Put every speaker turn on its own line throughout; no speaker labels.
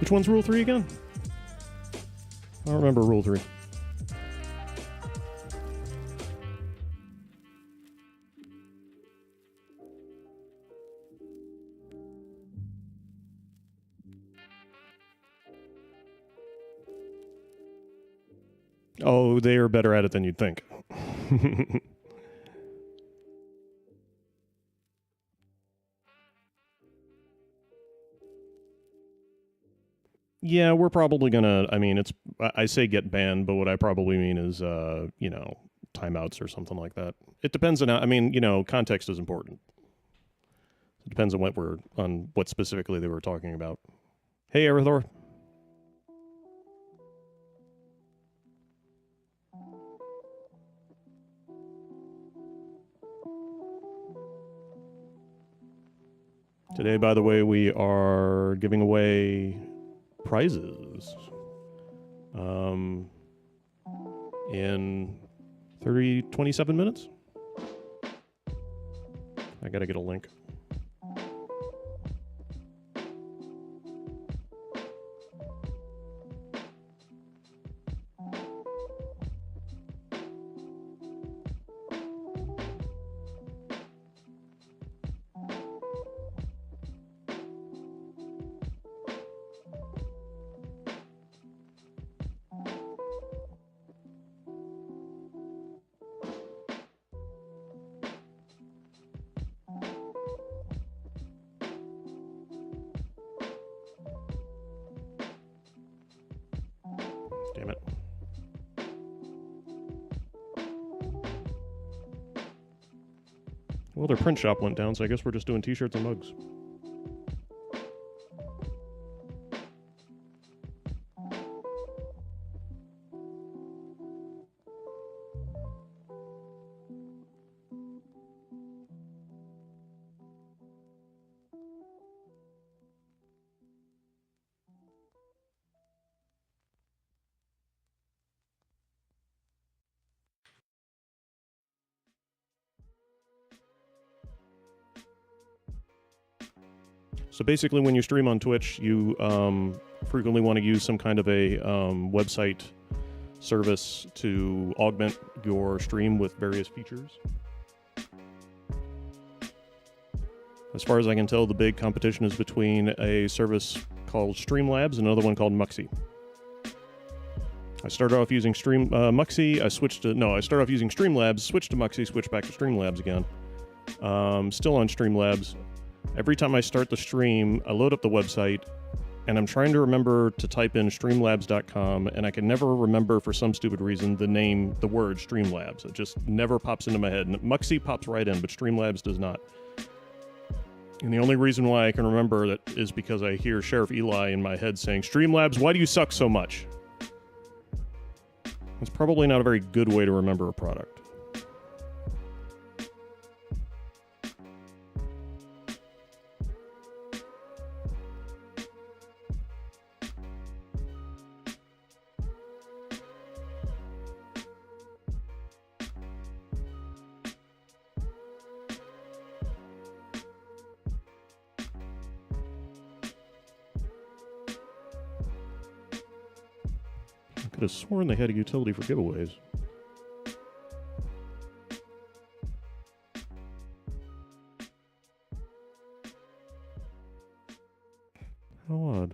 Which one's Rule 3 again? I don't remember Rule 3. Oh, they are better at it than you'd think. Yeah, we're probably gonna. I mean, I say get banned, but what I probably mean is, timeouts or something like that. It depends on. I mean, context is important. It depends on what specifically they were talking about. Hey, Erithor. Today, by the way, we are giving away prizes in 27 minutes. I gotta get a link. Damn it. Well, their print shop went down, so I guess we're just doing t-shirts and mugs. So basically, when you stream on Twitch, you frequently want to use some kind of a website service to augment your stream with various features. As far as I can tell, the big competition is between a service called Streamlabs and another one called Muxy. I started off using Muxy. I started off using Streamlabs, switched to Muxy, switched back to Streamlabs again. Still on Streamlabs. Every time I start the stream, I load up the website, and I'm trying to remember to type in streamlabs.com, and I can never remember, for some stupid reason, the word Streamlabs. It just never pops into my head. And Muxy pops right in, but Streamlabs does not. And the only reason why I can remember that is because I hear Sheriff Eli in my head saying, "Streamlabs, why do you suck so much?" It's probably not a very good way to remember a product. I could have sworn they had a utility for giveaways. How odd.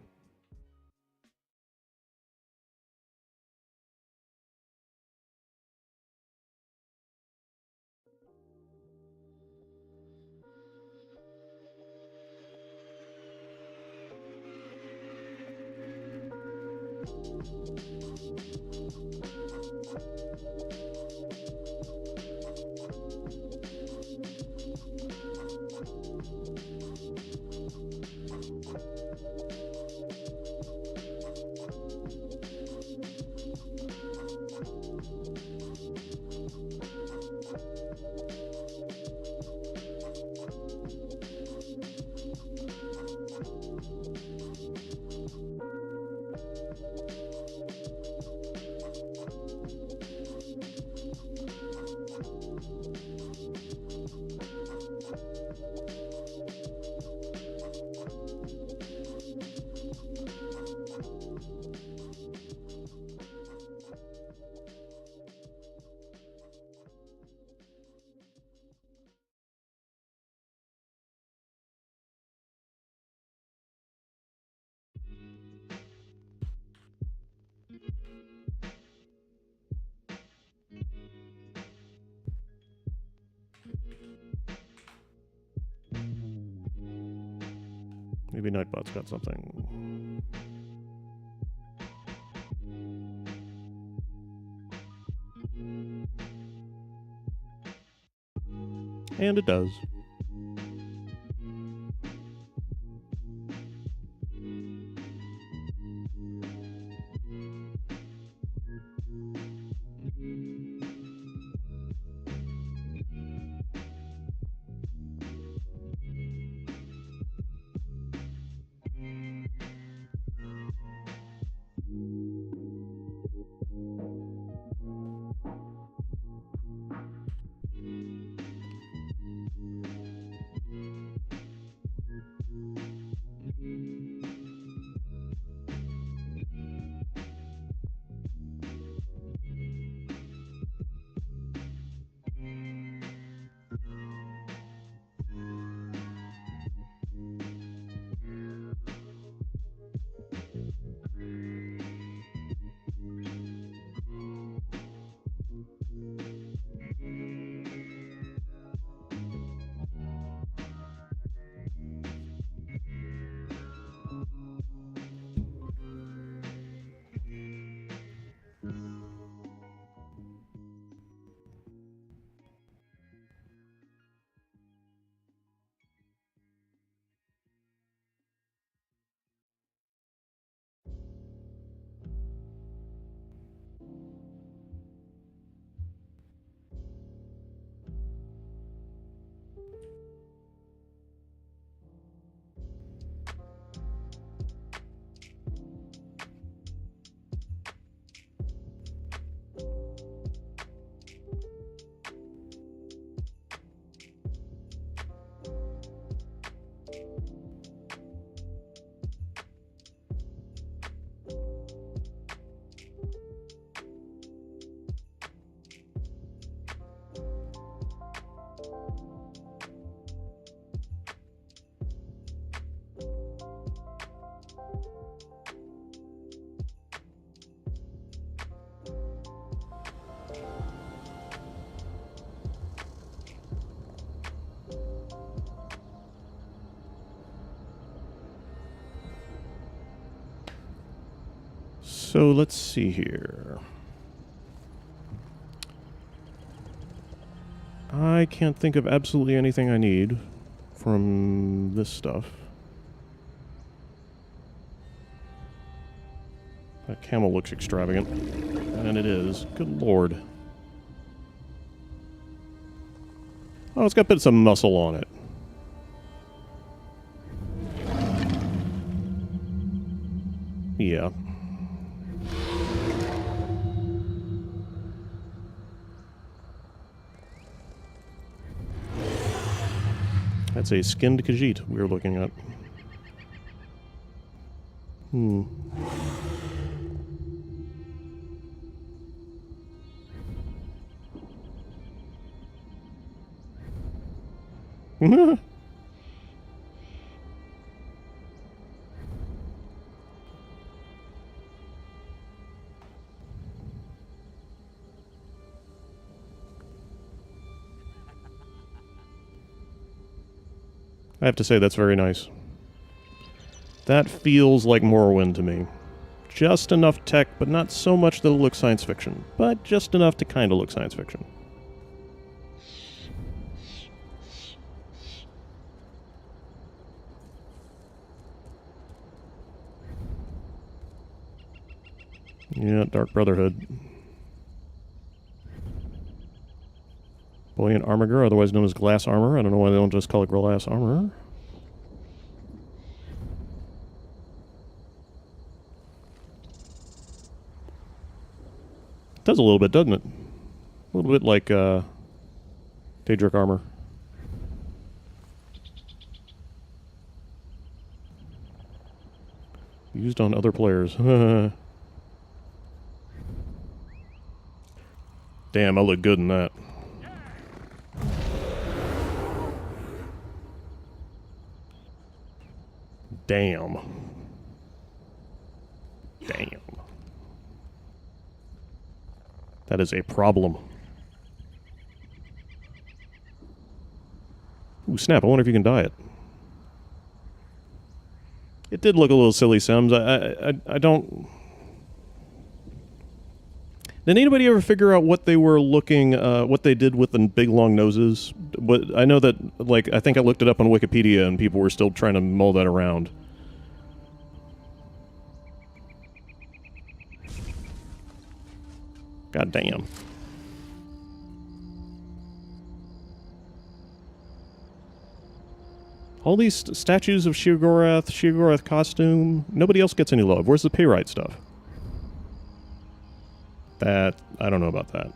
Maybe Nightbot's got something. And it does. So let's see here. I can't think of absolutely anything I need from this stuff. That camel looks extravagant. And it is. Good lord. Oh, it's got a bit of some muscle on it. Yeah. That's a skinned Khajiit we're looking at. I have to say, that's very nice. That feels like Morrowind to me. Just enough tech, but not so much that it looks science fiction. But just enough to kind of look science fiction. Yeah, Dark Brotherhood. Buoyant Armiger, otherwise known as Glass Armor. I don't know why they don't just call it Glass Armor. It does a little bit, doesn't it? A little bit like Daedric Armor. Used on other players. Damn, I look good in that. Damn. Damn. That is a problem. Ooh, snap. I wonder if you can dye it. It did look a little silly, Sims. I don't... Did anybody ever figure out what they were looking, what they did with the big long noses? I know that, like, I think I looked it up on Wikipedia and people were still trying to mull that around. God damn. All these statues of Sheogorath costume, nobody else gets any love. Where's the Pyrite stuff? That, I don't know about that.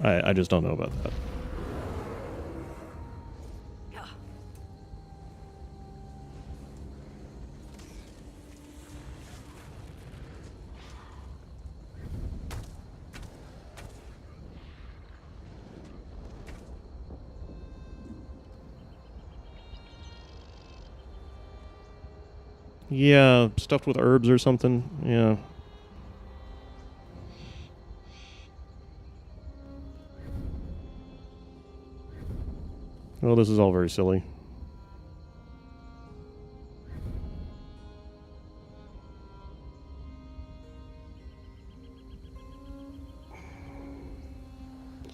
I just don't know about that. Yeah, stuffed with herbs or something. Yeah. Well, this is all very silly.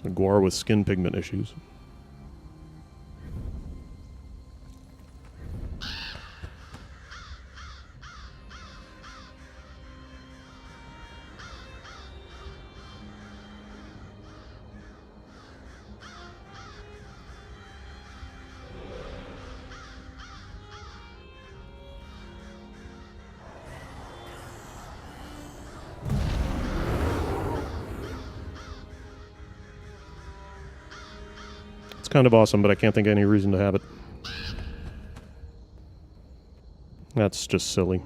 A Guar with skin pigment issues. It's kind of awesome, but I can't think of any reason to have it. That's just silly.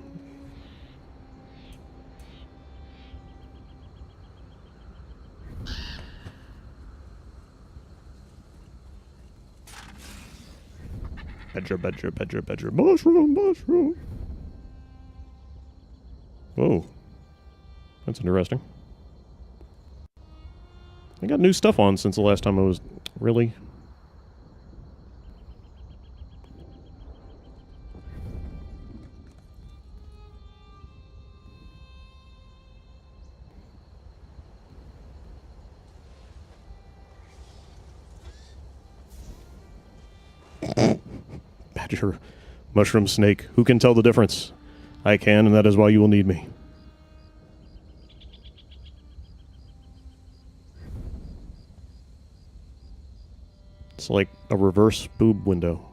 Badger. Mushroom. Whoa. That's interesting. I got new stuff on since the last time I was... Really? Badger, mushroom, snake. Who can tell the difference? I can, and that is why you will need me. It's like a reverse boob window.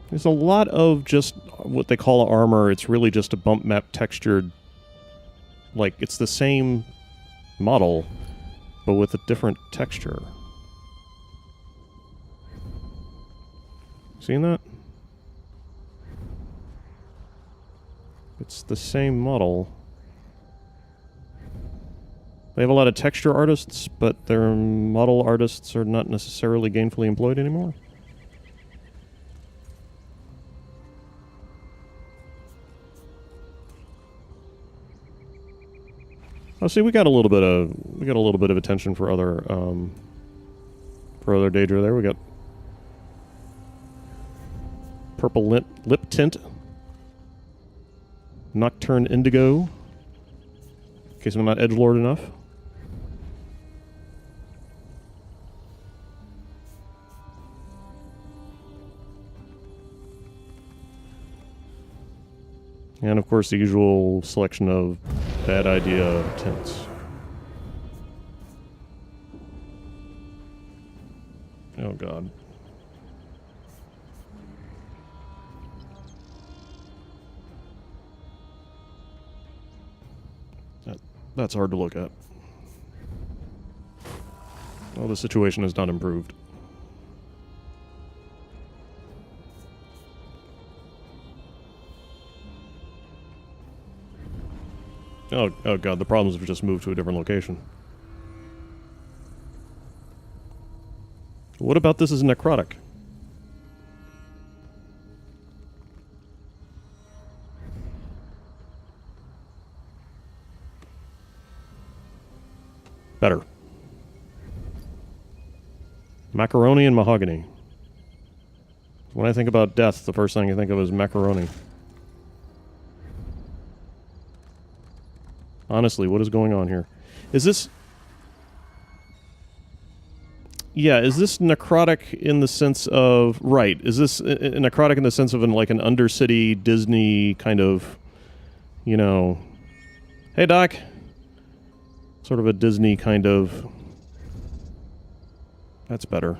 There's a lot of just what they call armor. It's really just a bump map textured. Like, it's the same model, but with a different texture. Seen that? It's the same model. They have a lot of texture artists, but their model artists are not necessarily gainfully employed anymore. Oh, see, we got a little bit of attention for other Daedra there. We got purple lip tint, Nocturne Indigo, in case I'm not edgelord enough. And of course the usual selection of bad idea tints. Oh god. That's hard to look at. Well, the situation has not improved. Oh god, the problems have just moved to a different location. What about this as necrotic? Better. Macaroni and mahogany. When I think about death, the first thing I think of is macaroni. Honestly, what is going on here? Is this... Yeah, is this necrotic in the sense of... Right, is this necrotic in the sense of like an Undercity Disney kind of, you know... Hey, Doc. Sort of a Disney kind of... That's better.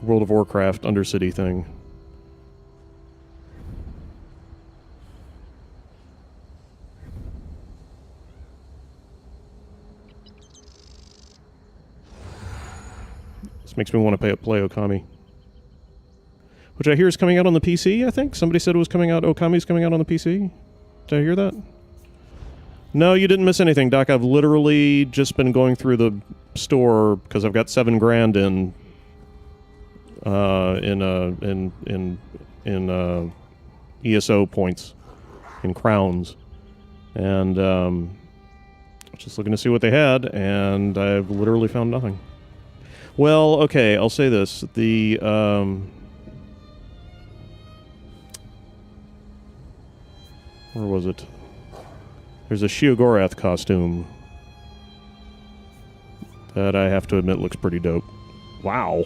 World of Warcraft Undercity thing. This makes me want to play Okami. Which I hear is coming out on the PC, I think? Somebody said it was coming out... Okami's coming out on the PC? Did I hear that? No, you didn't miss anything, Doc. I've literally just been going through the store because I've got $7 grand in ESO points, in crowns, and just looking to see what they had, and I've literally found nothing. Well, okay, I'll say this: the where was it? There's a Sheogorath costume that I have to admit looks pretty dope. Wow.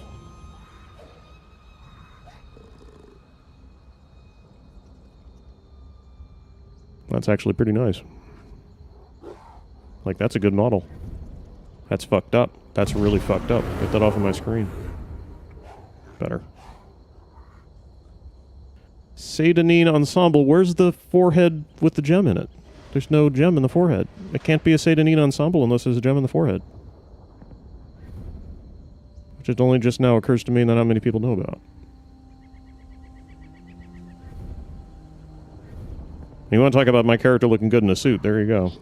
That's actually pretty nice. Like, that's a good model. That's fucked up. That's really fucked up. Get that off of my screen. Better. Seidanine Ensemble. Where's the forehead with the gem in it? There's no gem in the forehead. It can't be a Seidanine Ensemble unless there's a gem in the forehead. Which it only just now occurs to me that not many people know about. You want to talk about my character looking good in a suit? There you go.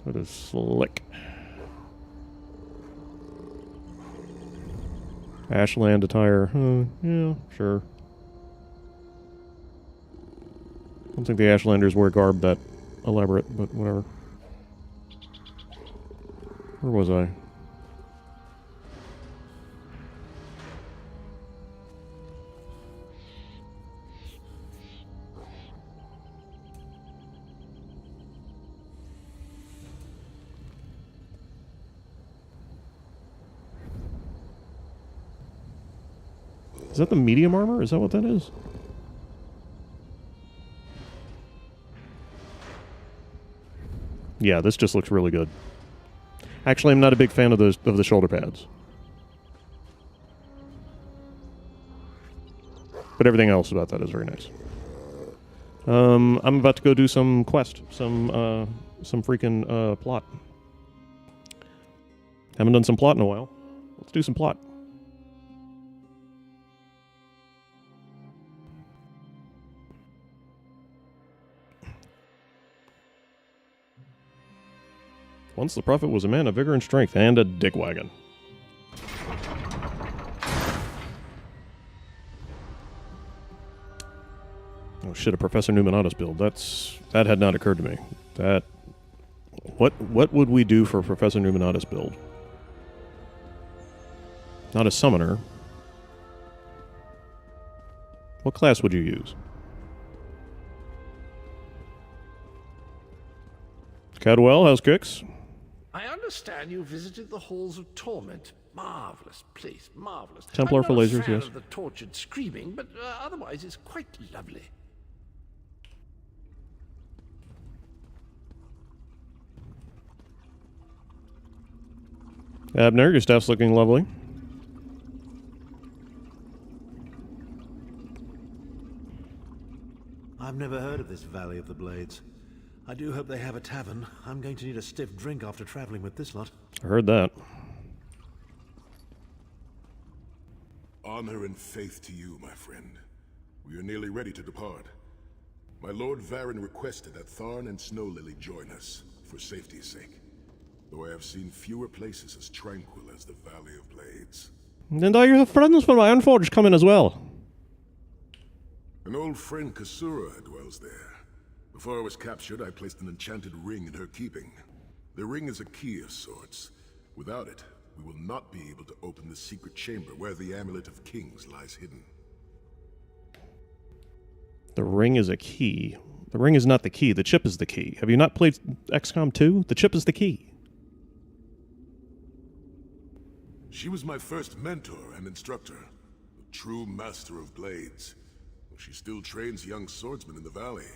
That is slick. Ashland attire. Yeah, sure. I don't think the Ashlanders wear garb that elaborate, but whatever. Where was I? Is that the medium armor? Is that what that is? Yeah, this just looks really good. Actually, I'm not a big fan of the shoulder pads. But everything else about that is very nice. I'm about to go do some quest, some freaking plot. Haven't done some plot in a while. Let's do some plot. Once the prophet was a man of vigor and strength, and a dickwagon. Oh shit, a Professor Numenotus build. That had not occurred to me. What would we do for a Professor Numenotus build? Not a summoner. What class would you use? Cadwell, how's kicks?
I understand you visited the Halls of Torment. Marvelous place, marvelous.
Templar for lasers,
I'm not a fan
yes.
of the tortured screaming, but otherwise it's quite lovely.
Abner, your staff's looking lovely.
I've never heard of this Valley of the Blades. I do hope they have a tavern. I'm going to need a stiff drink after traveling with this lot.
I heard that.
Honor and faith to you, my friend. We are nearly ready to depart. My Lord Varen requested that Tharn and Snowlily join us, for safety's sake. Though I have seen fewer places as tranquil as the Valley of Blades.
And are your friends from Ironforge coming as well?
An old friend, Kasura, dwells there. Before I was captured, I placed an enchanted ring in her keeping. The ring is a key of sorts. Without it, we will not be able to open the secret chamber where the Amulet of Kings lies hidden.
The ring is a key. The ring is not the key. The chip is the key. Have you not played XCOM 2? The chip is the key.
She was my first mentor and instructor, a true master of blades. She still trains young swordsmen in the valley,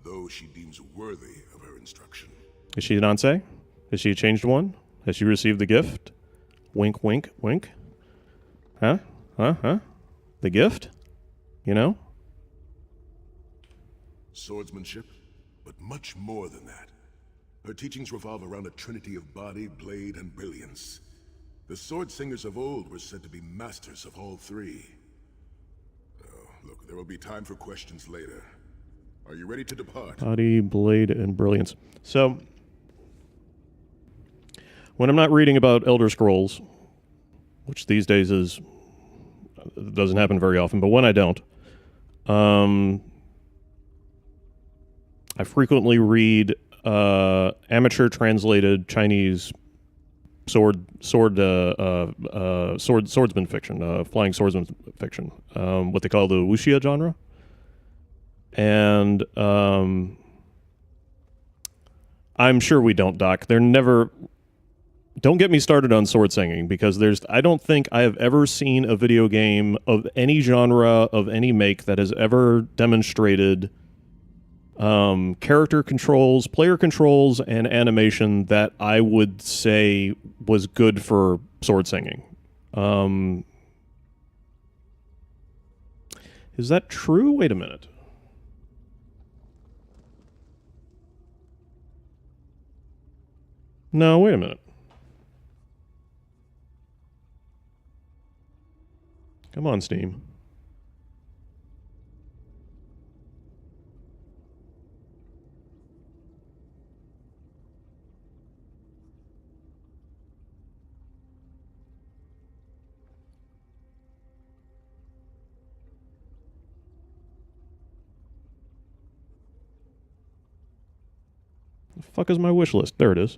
though she deems worthy of her instruction.
Is she Nansei? Is she a changed one? Has she received the gift? Wink, wink, wink. Huh? Huh? The gift? You know?
Swordsmanship, but much more than that. Her teachings revolve around a trinity of body, blade, and brilliance. The sword singers of old were said to be masters of all three. Oh, look, there will be time for questions later. Are you ready to depart?
Body, blade, and brilliance. So, when I'm not reading about Elder Scrolls, which these days doesn't happen very often, but when I don't, I frequently read amateur translated Chinese swordsman fiction, flying swordsman fiction, what they call the wuxia genre. And I'm sure we don't, Doc. They're never. Don't get me started on sword singing, because I don't think I have ever seen a video game of any genre, of any make, that has ever demonstrated character controls, player controls, and animation that I would say was good for sword singing. Is that true? Wait a minute. No, wait a minute. Come on, Steam. The fuck is my wish list? There it is.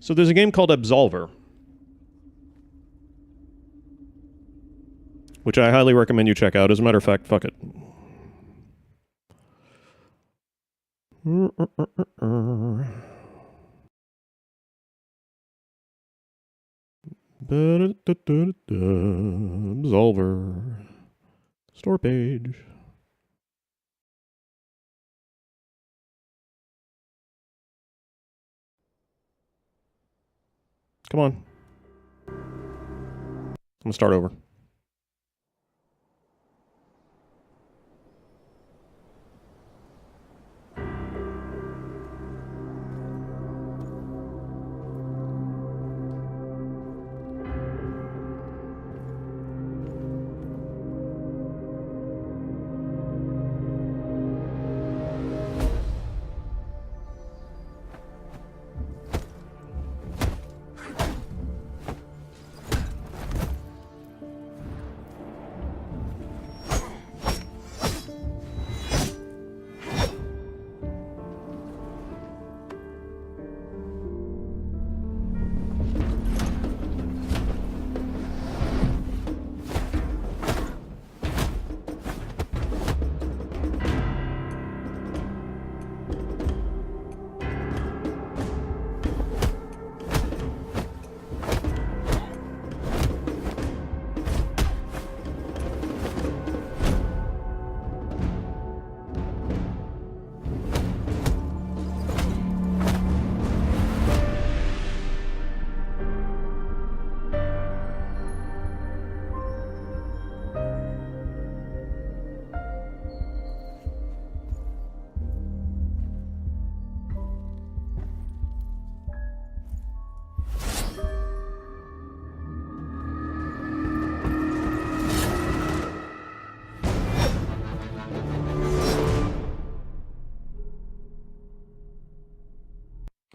So there's a game called Absolver, which I highly recommend you check out. As a matter of fact, fuck it. Absolver. Store page. Come on. I'm gonna start over.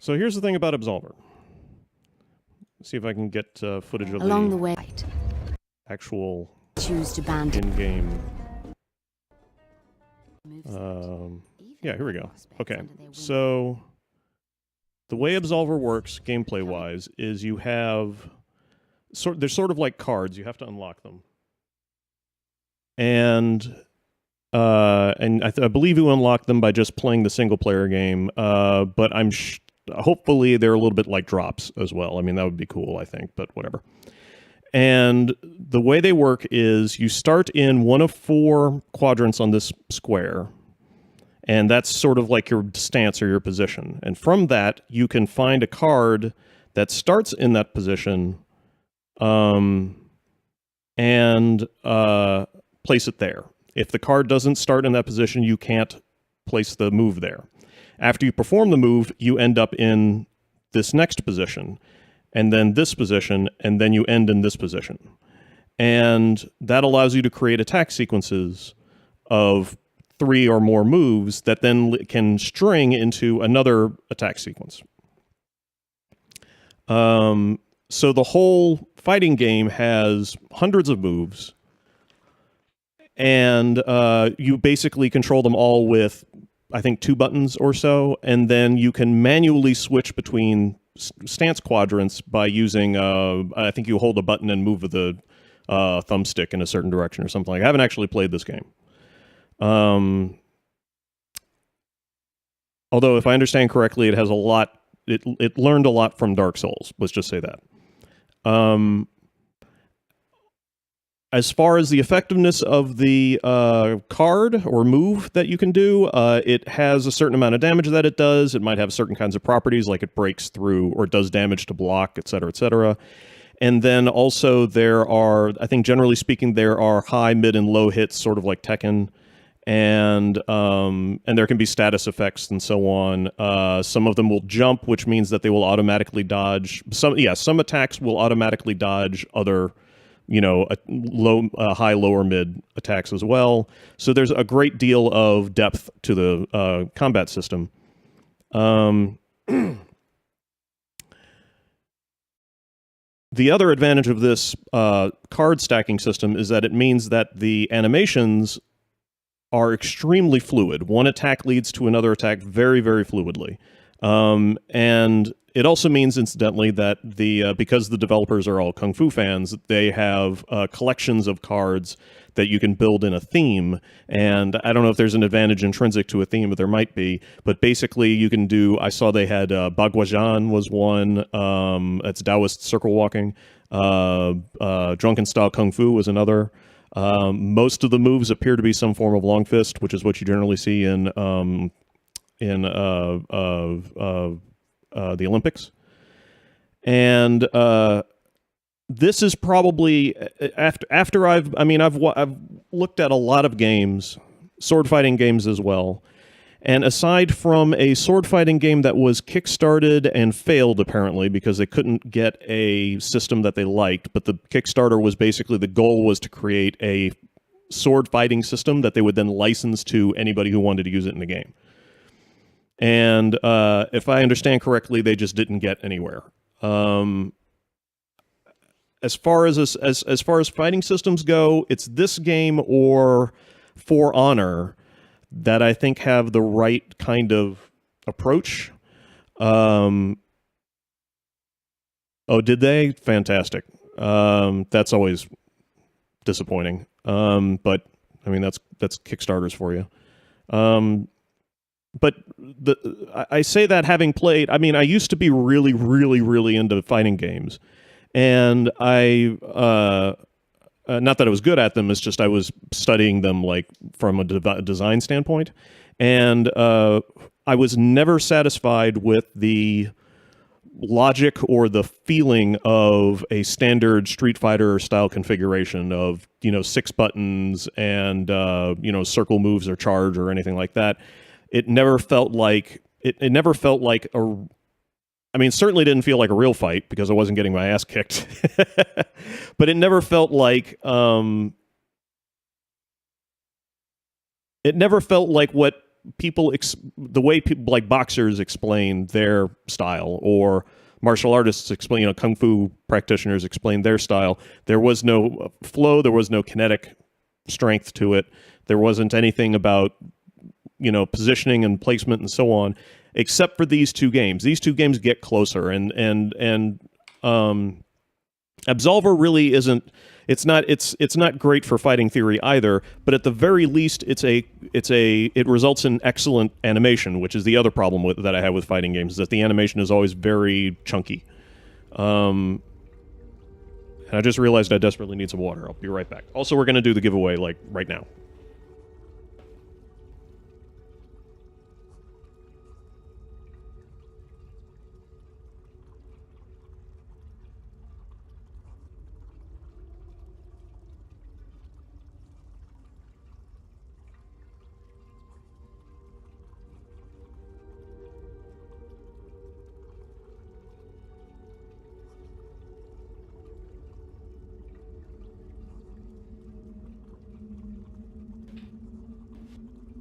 So here's the thing about Absolver. See if I can get footage of
along the way.
Actual
Choose to ban
in-game
even
Yeah, here we go. Okay, so the way Absolver works, gameplay-wise, is you have they're sort of like cards. You have to unlock them, and I believe you unlock them by just playing the single-player game. But hopefully they're a little bit like drops as well. I mean, that would be cool, I think, but whatever. And the way they work is you start in one of 4 quadrants on this square. And that's sort of like your stance or your position. And from that, you can find a card that starts in that position and place it there. If the card doesn't start in that position, you can't place the move there. After you perform the move, you end up in this next position, and then this position, and then you end in this position. And that allows you to create attack sequences of 3 or more moves that then can string into another attack sequence. So the whole fighting game has hundreds of moves, and you basically control them all with, I think, 2 buttons or so, and then you can manually switch between stance quadrants by using, I think you hold a button and move the thumbstick in a certain direction or something. I haven't actually played this game. Although, if I understand correctly, it has a lot. It learned a lot from Dark Souls. Let's just say that. As far as the effectiveness of the card or move that you can do, it has a certain amount of damage that it does. It might have certain kinds of properties, like it breaks through or does damage to block, etc., etc. And then also there are, I think generally speaking, there are high, mid, and low hits, sort of like Tekken. And there can be status effects and so on. Some of them will jump, which means that they will automatically dodge. Some attacks will automatically dodge other, high, lower, mid attacks as well. So there's a great deal of depth to the combat system. The other advantage of this card stacking system is that it means that the animations are extremely fluid. One attack leads to another attack very, very fluidly. And it also means, incidentally, that because the developers are all Kung Fu fans, they have collections of cards that you can build in a theme. And I don't know if there's an advantage intrinsic to a theme, but there might be. But basically, you can do, I saw they had Baguazhang was one. That's Taoist circle walking. Drunken Style Kung Fu was another. Most of the moves appear to be some form of long fist, which is what you generally see in the Olympics. And this is probably after I've looked at a lot of games, sword fighting games as well. And aside from a sword fighting game that was kickstarted and failed, apparently, because they couldn't get a system that they liked, but the Kickstarter was basically, the goal was to create a sword fighting system that they would then license to anybody who wanted to use it in the game. And if I understand correctly, they just didn't get anywhere. As far as fighting systems go, it's this game or For Honor that I think have the right kind of approach. Oh, did they? Fantastic. That's always disappointing. But I mean, that's Kickstarters for you. But I say that having played. I mean, I used to be really, really, really into fighting games, and not that I was good at them, it's just I was studying them like from a design standpoint. And I was never satisfied with the logic or the feeling of a standard Street Fighter style configuration of, 6 buttons and, circle moves or charge or anything like that. It never felt like, it never felt like certainly didn't feel like a real fight because I wasn't getting my ass kicked. But it never felt like what the way people like boxers explain their style, or martial artists explain, kung fu practitioners explain their style. There was no flow, there was no kinetic strength to it. There wasn't anything about positioning and placement and so on, except for these two games. These two games get closer, and Absolver really isn't. It's not great for fighting theory either, but at the very least, it results in excellent animation, which is the other problem that I have with fighting games, is that the animation is always very chunky. And I just realized I desperately need some water. I'll be right back. Also, we're going to do the giveaway, like, right now.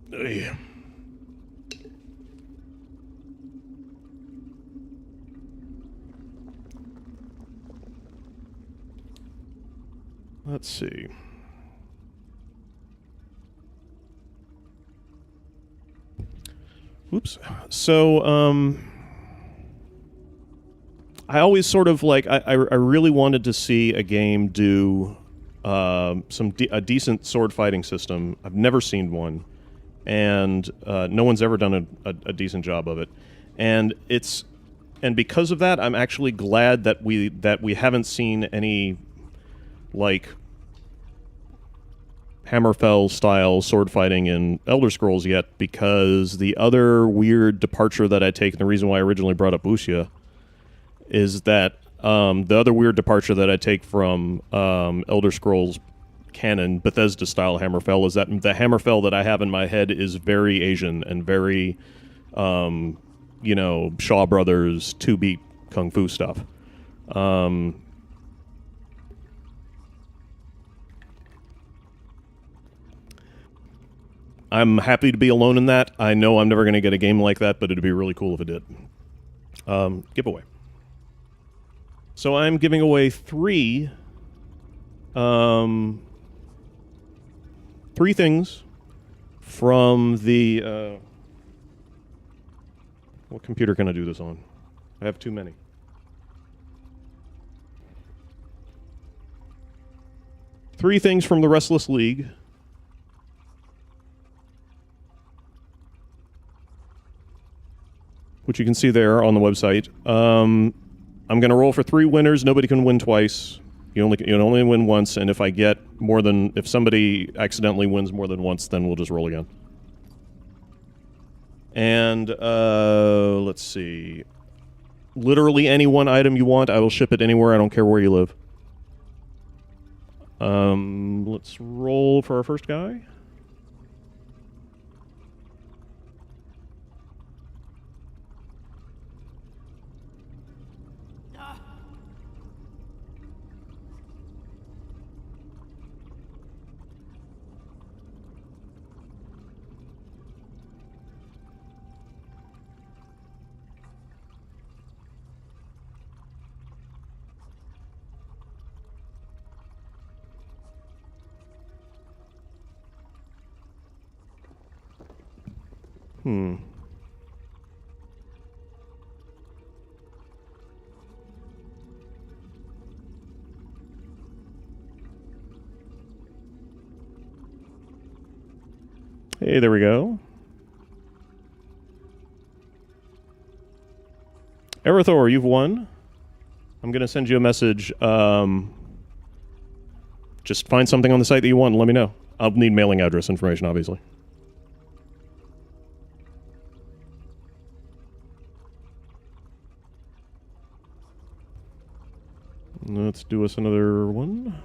Yeah. Let's see. Oops. So, I always sort of like, I really wanted to see a game do a decent sword fighting system. I've never seen one, and no one's ever done a decent job of it. And because of that, I'm actually glad that we haven't seen any, like, Hammerfell style sword fighting in Elder Scrolls yet, because the other weird departure that I take, and the reason why I originally brought up Wuxia, is that the other weird departure that I take from Elder Scrolls canon, Bethesda style Hammerfell, is that the Hammerfell that I have in my head is very Asian and very Shaw Brothers 2-beat kung fu stuff. I'm happy to be alone in that. I know I'm never going to get a game like that, but it'd be really cool if it did. Giveaway. So I'm giving away three things from the... what computer can I do this on? I have too many. Three things from the Restless League. Which you can see there on the website. I'm going to roll for 3 winners. Nobody can win twice. You can only win once, and if somebody accidentally wins more than once, then we'll just roll again. And let's see. Literally any one item you want, I will ship it anywhere. I don't care where you live. Let's roll for our first guy. Hey, there we go. Erythor, you've won. I'm going to send you a message. Just find something on the site that you want and let me know. I'll need mailing address information, obviously. Let's do us another one.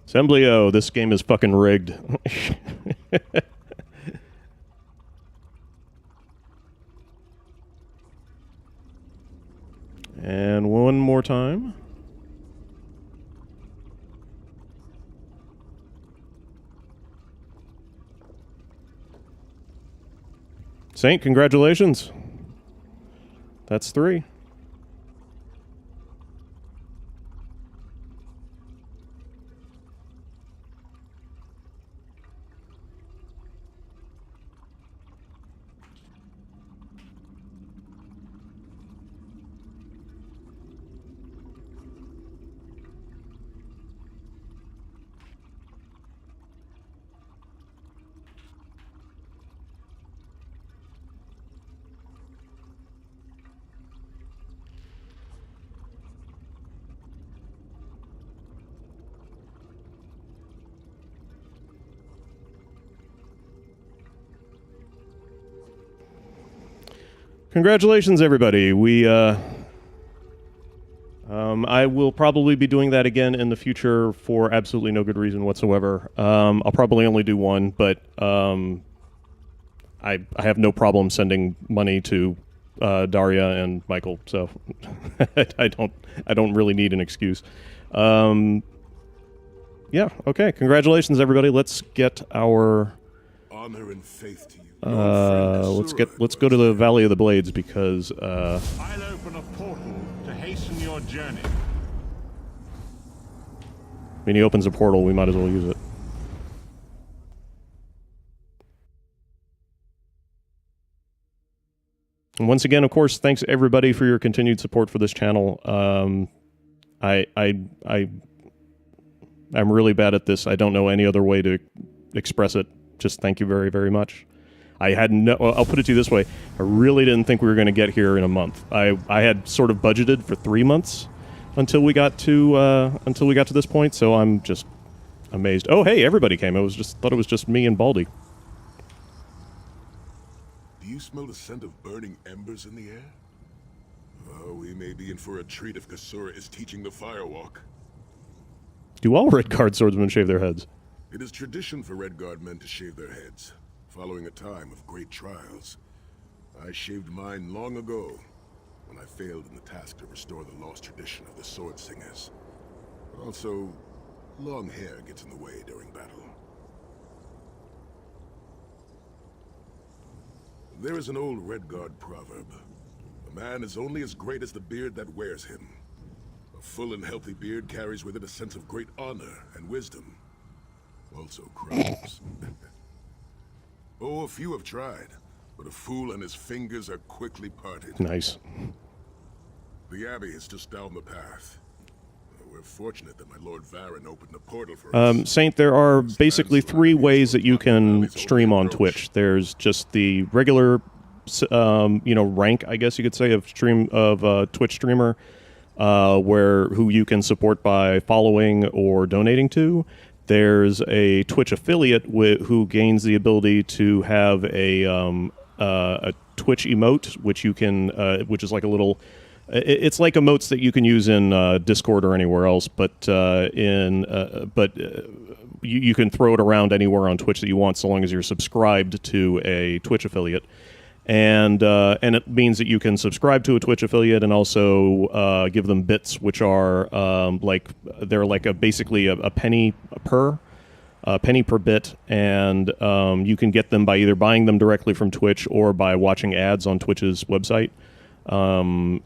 Assemblio, this game is fucking rigged. And one more time. Saint, congratulations. That's 3. Congratulations, everybody. I will probably be doing that again in the future for absolutely no good reason whatsoever. I'll probably only do one, but I have no problem sending money to Daria and Michael, so I don't really need an excuse. Yeah. Okay. Congratulations, everybody. Let's get our
Honor and faith to you.
let's go to the Valley of the Blades because
I'll open a portal to hasten your journey.
when he opens a portal, we might as well use it. And once again, of course, thanks everybody for your continued support for this channel. I'm really bad at this. I don't know any other way to express it. Just thank you very, very much. I'll put it to you this way. I really didn't think we were going to get here in a month. I had sort of budgeted for 3 months until we got to this point. So I'm just amazed. Oh, hey, everybody came. Thought it was just me and Baldy.
Do you smell the scent of burning embers in the air? Oh, we may be in for a treat if Kasura is teaching the firewalk.
Do all Redguard swordsmen shave their heads?
It is tradition for Redguard men to shave their heads, following a time of great trials. I shaved mine long ago, when I failed in the task to restore the lost tradition of the Sword Singers. But also, long hair gets in the way during battle. There is an old Redguard proverb. A man is only as great as the beard that wears him. A full and healthy beard carries with it a sense of great honor and wisdom. Also crimes. Oh, a few have tried, but a fool and his fingers are quickly parted.
Nice.
The Abbey is just down the path. We're fortunate that my Lord Varen opened a portal for us.
Saint, there are basically 3 ways that you can stream on Twitch. There's just the regular, rank, I guess you could say, of Twitch streamer, who you can support by following or donating to. There's a Twitch affiliate who gains the ability to have a Twitch emote, which you can, which is like a little. It's like emotes that you can use in Discord or anywhere else, but you can throw it around anywhere on Twitch that you want, so long as you're subscribed to a Twitch affiliate. And it means that you can subscribe to a Twitch affiliate and also give them bits, which are they're like basically a penny per bit, and you can get them by either buying them directly from Twitch or by watching ads on Twitch's website. I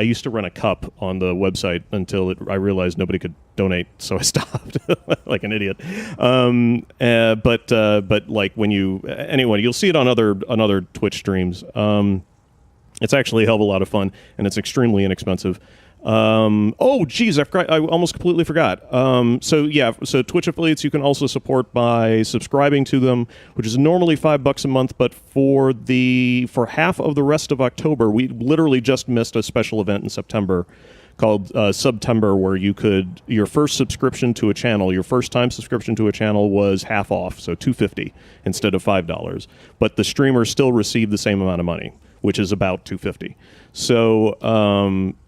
used to run a cup on the website until I realized nobody could donate, so I stopped like an idiot. But like anyway, you'll see it on other Twitch streams. It's actually a hell of a lot of fun, and it's extremely inexpensive. Oh, geez, I almost completely forgot. So Twitch affiliates you can also support by subscribing to them, which is normally $5 a month, but for half of the rest of October, we literally just missed a special event in September called Subtember, where your first subscription to a channel, your first time subscription to a channel was half off, so $2.50 instead of $5. But the streamers still received the same amount of money, which is about $2.50. So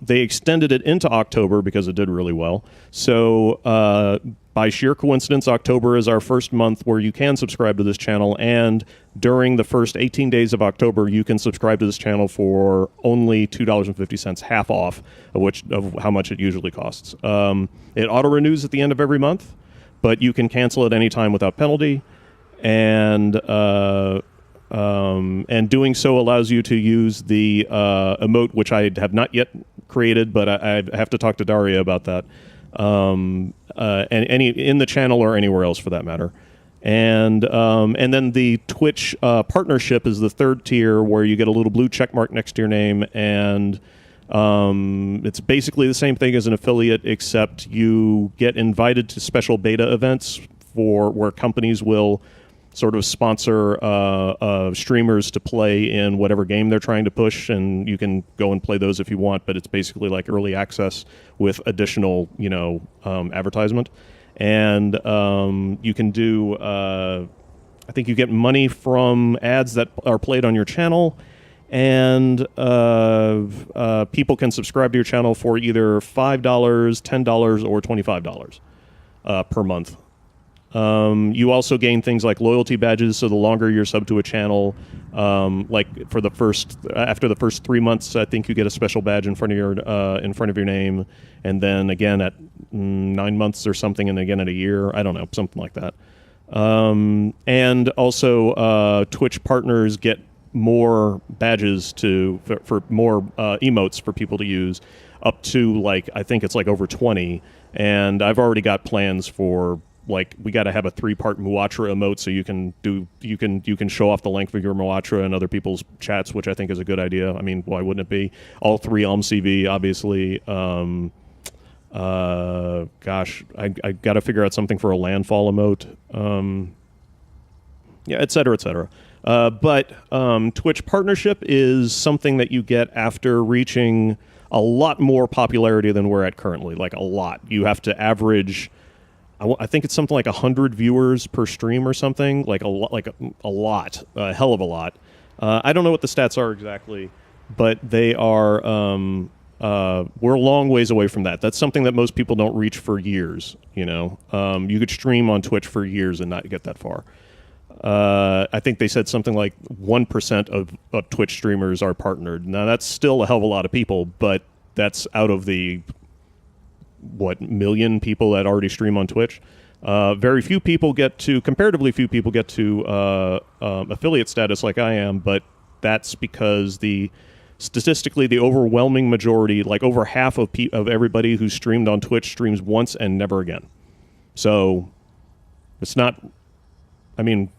they extended it into October because it did really well. So by sheer coincidence, October is our first month where you can subscribe to this channel, and during the first 18 days of October, you can subscribe to this channel for only $2.50, half off of how much it usually costs. It auto-renews at the end of every month, but you can cancel at any time without penalty, and doing so allows you to use the emote, which I have not yet created, but I have to talk to Daria about that. And any in the channel or anywhere else for that matter. And then the Twitch partnership is the third tier, where you get a little blue check mark next to your name, and it's basically the same thing as an affiliate, except you get invited to special beta events where companies will sort of sponsor streamers to play in whatever game they're trying to push, and you can go and play those if you want, but it's basically like early access with additional, advertisement. And you can do, I think you get money from ads that are played on your channel, and people can subscribe to your channel for either $5, $10, or $25 per month. You also gain things like loyalty badges. So the longer you're sub to a channel, like after the first 3 months, I think you get a special badge in front of your name, and then again at 9 months or something, and again at a year. I don't know, something like that. And also, Twitch partners get more badges for more emotes for people to use, up to I think it's over 20. And I've already got plans for we got to have a 3-part Muatra emote, so you can show off the length of your Muatra in other people's chats, which I think is a good idea. I mean, why wouldn't it be? All 3 CV, obviously. Gosh, I got to figure out something for a landfall emote. Yeah, et cetera, et cetera. But Twitch partnership is something that you get after reaching a lot more popularity than we're at currently. A lot. You have to average, I think it's something like 100 viewers per stream or something. A lot, a hell of a lot. I don't know what the stats are exactly, but they are. We're a long ways away from that. That's something that most people don't reach for years. You could stream on Twitch for years and not get that far. I think they said something like 1% of Twitch streamers are partnered. Now, that's still a hell of a lot of people, but that's out of the, million people that already stream on Twitch. Comparatively few people get to affiliate status like I am, but that's because statistically, the overwhelming majority, over half of everybody who's streamed on Twitch streams once and never again. So, it's not, I mean,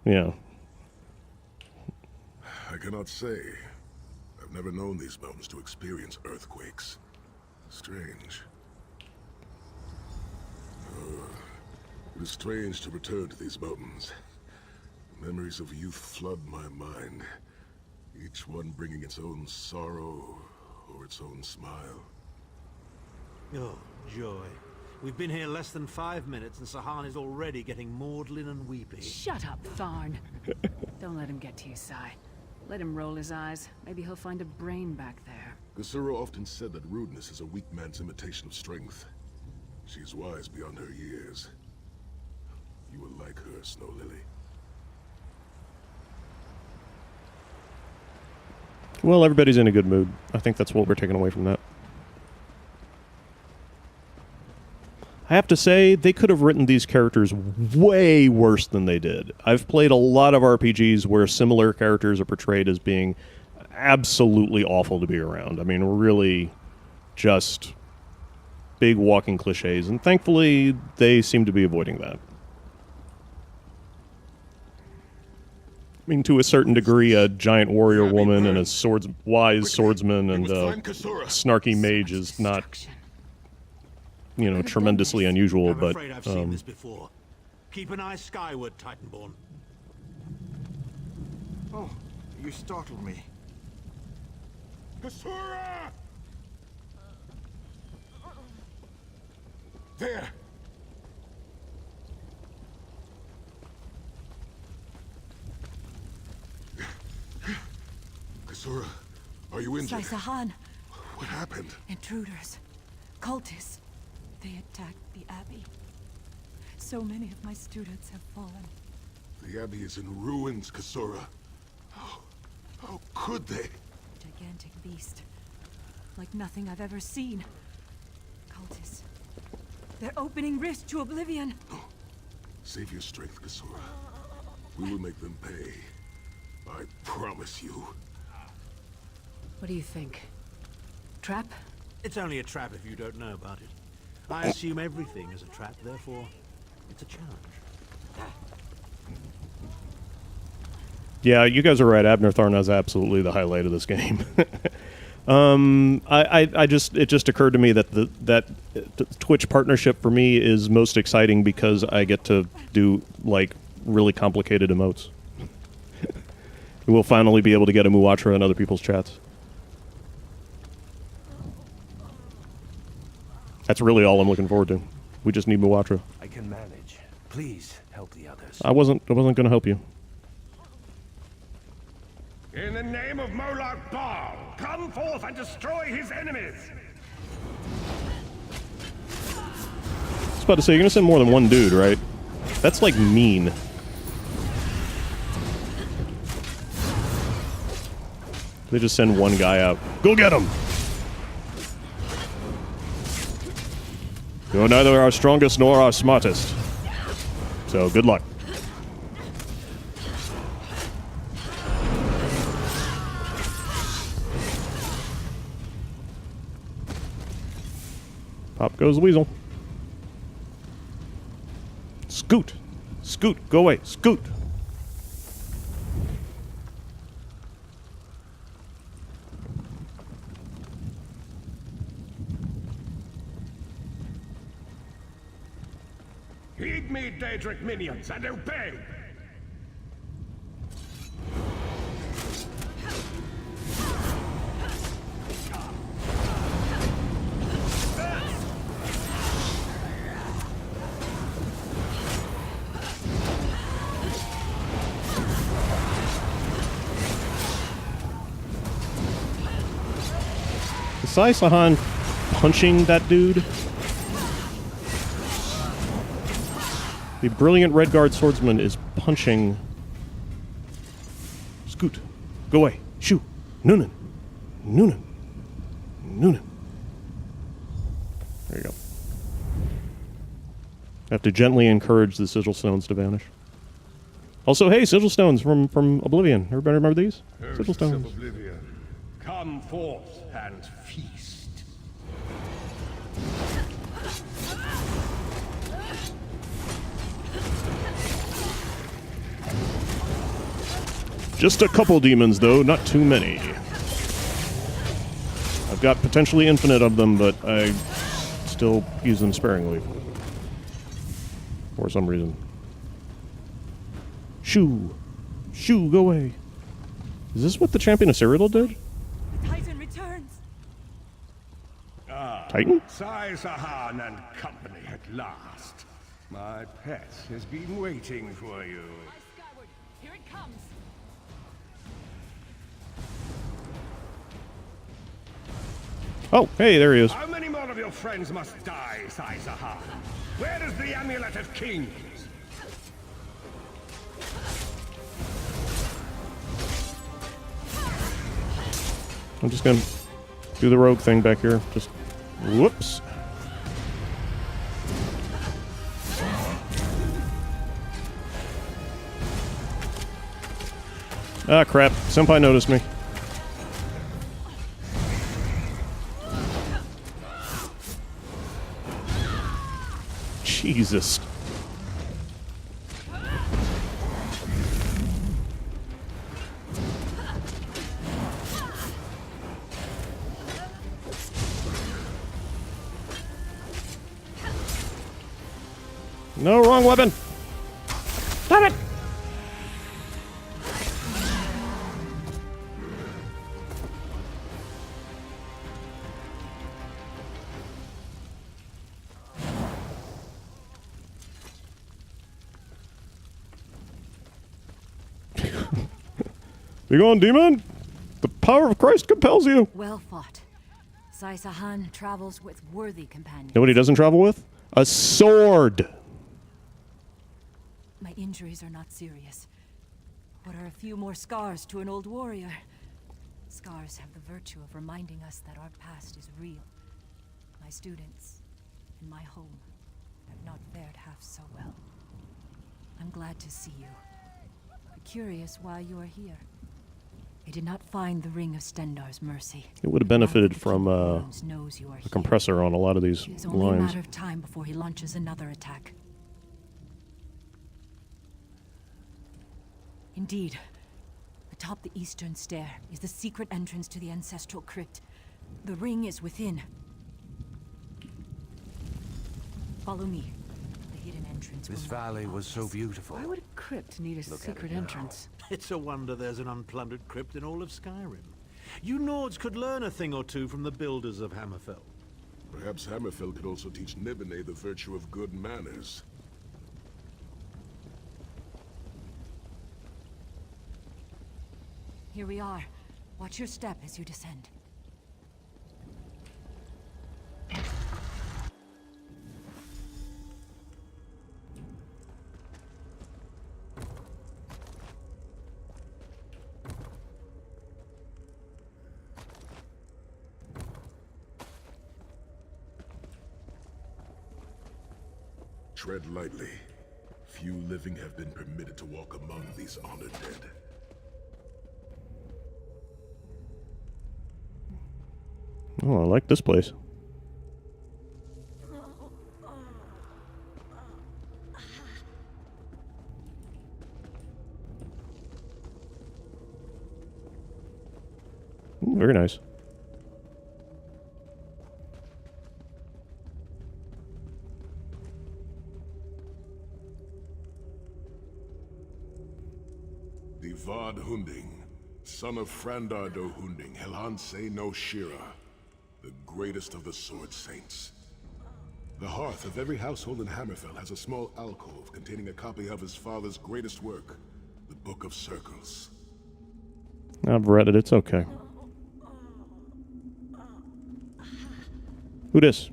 yeah.
I cannot say. I've never known these mountains to experience earthquakes. Strange. It is strange to return to these mountains. Memories of youth flood my mind, each one bringing its own sorrow or its own smile.
Oh, joy. We've been here less than 5 minutes, and Sahan is already getting maudlin and weepy.
Shut up, Tharn. Don't let him get to your side. Let him roll his eyes. Maybe he'll find a brain back there.
Kusura often said that rudeness is a weak man's imitation of strength. She's wise beyond her years. You will like her, Snow Lily.
Well, everybody's in a good mood. I think that's what we're taking away from that. I have to say, they could have written these characters way worse than they did. I've played a lot of RPGs where similar characters are portrayed as being absolutely awful to be around. I mean, really just big walking cliches, and thankfully, they seem to be avoiding that. I mean, to a certain degree, a giant warrior woman and a wise swordsman and a snarky mage is not, tremendously unusual, but
I'm afraid I've seen this before. Keep an eye skyward, Titanborn.
Oh, you startled me.
Kusura! There! Kusura, are you injured?
Sahan,
What happened?
intruders, cultists. They attacked the Abbey. So many of my students have fallen.
The Abbey is in ruins, Kusura. How could they?
Gigantic beast. Like nothing I've ever seen. Cultists. They're opening rifts to oblivion.
Save your strength, Kusura. We will make them pay. I promise you.
What do you think? Trap?
It's only a trap if you don't know about it. I assume everything is a trap, therefore, it's a challenge.
Yeah, you guys are right. Abner Tharn is absolutely the highlight of this game. It just occurred to me that the Twitch partnership for me is most exciting because I get to do really complicated emotes. We'll finally be able to get a Muatra in other people's chats. That's really all I'm looking forward to. We just need Muatra.
I can manage. Please help the others.
I wasn't going to help you.
In the name of Moloch Baal, come forth and destroy his enemies!
I was about to say, you're gonna send more than one dude, right? That's like mean. They just send one guy out. Go get him! You're neither our strongest nor our smartest. So, good luck. Pop goes the weasel. Scoot! Scoot! Go away! Scoot!
Heed me, Daedric minions, and obey!
Is Sai Sahan punching that dude? The brilliant Redguard swordsman is punching... Scoot. Go away. Shoo. Noonan. Noonan. Noonan. There you go. I have to gently encourage the sigil stones to vanish. Also, hey, sigil stones from Oblivion. Everybody remember these? Sigil
Hosts of
stones.
Oblivion, come forth and feast.
Just a couple demons, though, not too many. I've got potentially infinite of them, but I still use them sparingly. For some reason. Shoo! Shoo, go away! Is this what the Champion of Cyrodiil did?
Titan returns.
Titan?
Sai Sahan and company at last. My pet has been waiting for you.
Skyward, here it comes.
Oh, hey, there he is.
How many more of your friends must die, Sai Sahan? Where is the Amulet of Kings?
I'm just gonna do the rogue thing back here. Just, whoops. Ah, crap. Senpai noticed me. Jesus. No, wrong weapon. Damn it. Be gone, demon! The power of Christ compels you!
Well fought. Sai Sahan travels with worthy companions.
Know what he doesn't travel with? A sword!
My injuries are not serious. What are a few more scars to an old warrior? Scars have the virtue of reminding us that our past is real. My students and my home have not fared half so well. I'm glad to see you. But curious why you are here. I did not find the Ring of Stendarr's mercy.
It would have benefited from
a
a compressor on a lot of these
It's only a
lines.
matter of time before he launches another attack. Indeed, atop the eastern stair is the secret entrance to the ancestral crypt. The ring is within. Follow me. The hidden entrance.
This
will not
valley
be
was so
obvious.
beautiful.
Why would a crypt need a secret entrance?
It's a wonder there's an unplundered crypt in all of Skyrim. You Nords could learn a thing or two from the builders of Hammerfell.
Perhaps Hammerfell could also teach Nibene the virtue of good manners.
Here we are. Watch your step as you descend.
Tread lightly. Few living have been permitted to walk among these honored dead.
Oh, I like this place. Ooh, very nice.
The Vard Hunding, son of Frandar do Hunding, Helhanse no Shira, the greatest of the Sword Saints. The hearth of every household in Hammerfell has a small alcove containing a copy of his father's greatest work, the Book of Circles.
I've read it, it's okay. Who dis?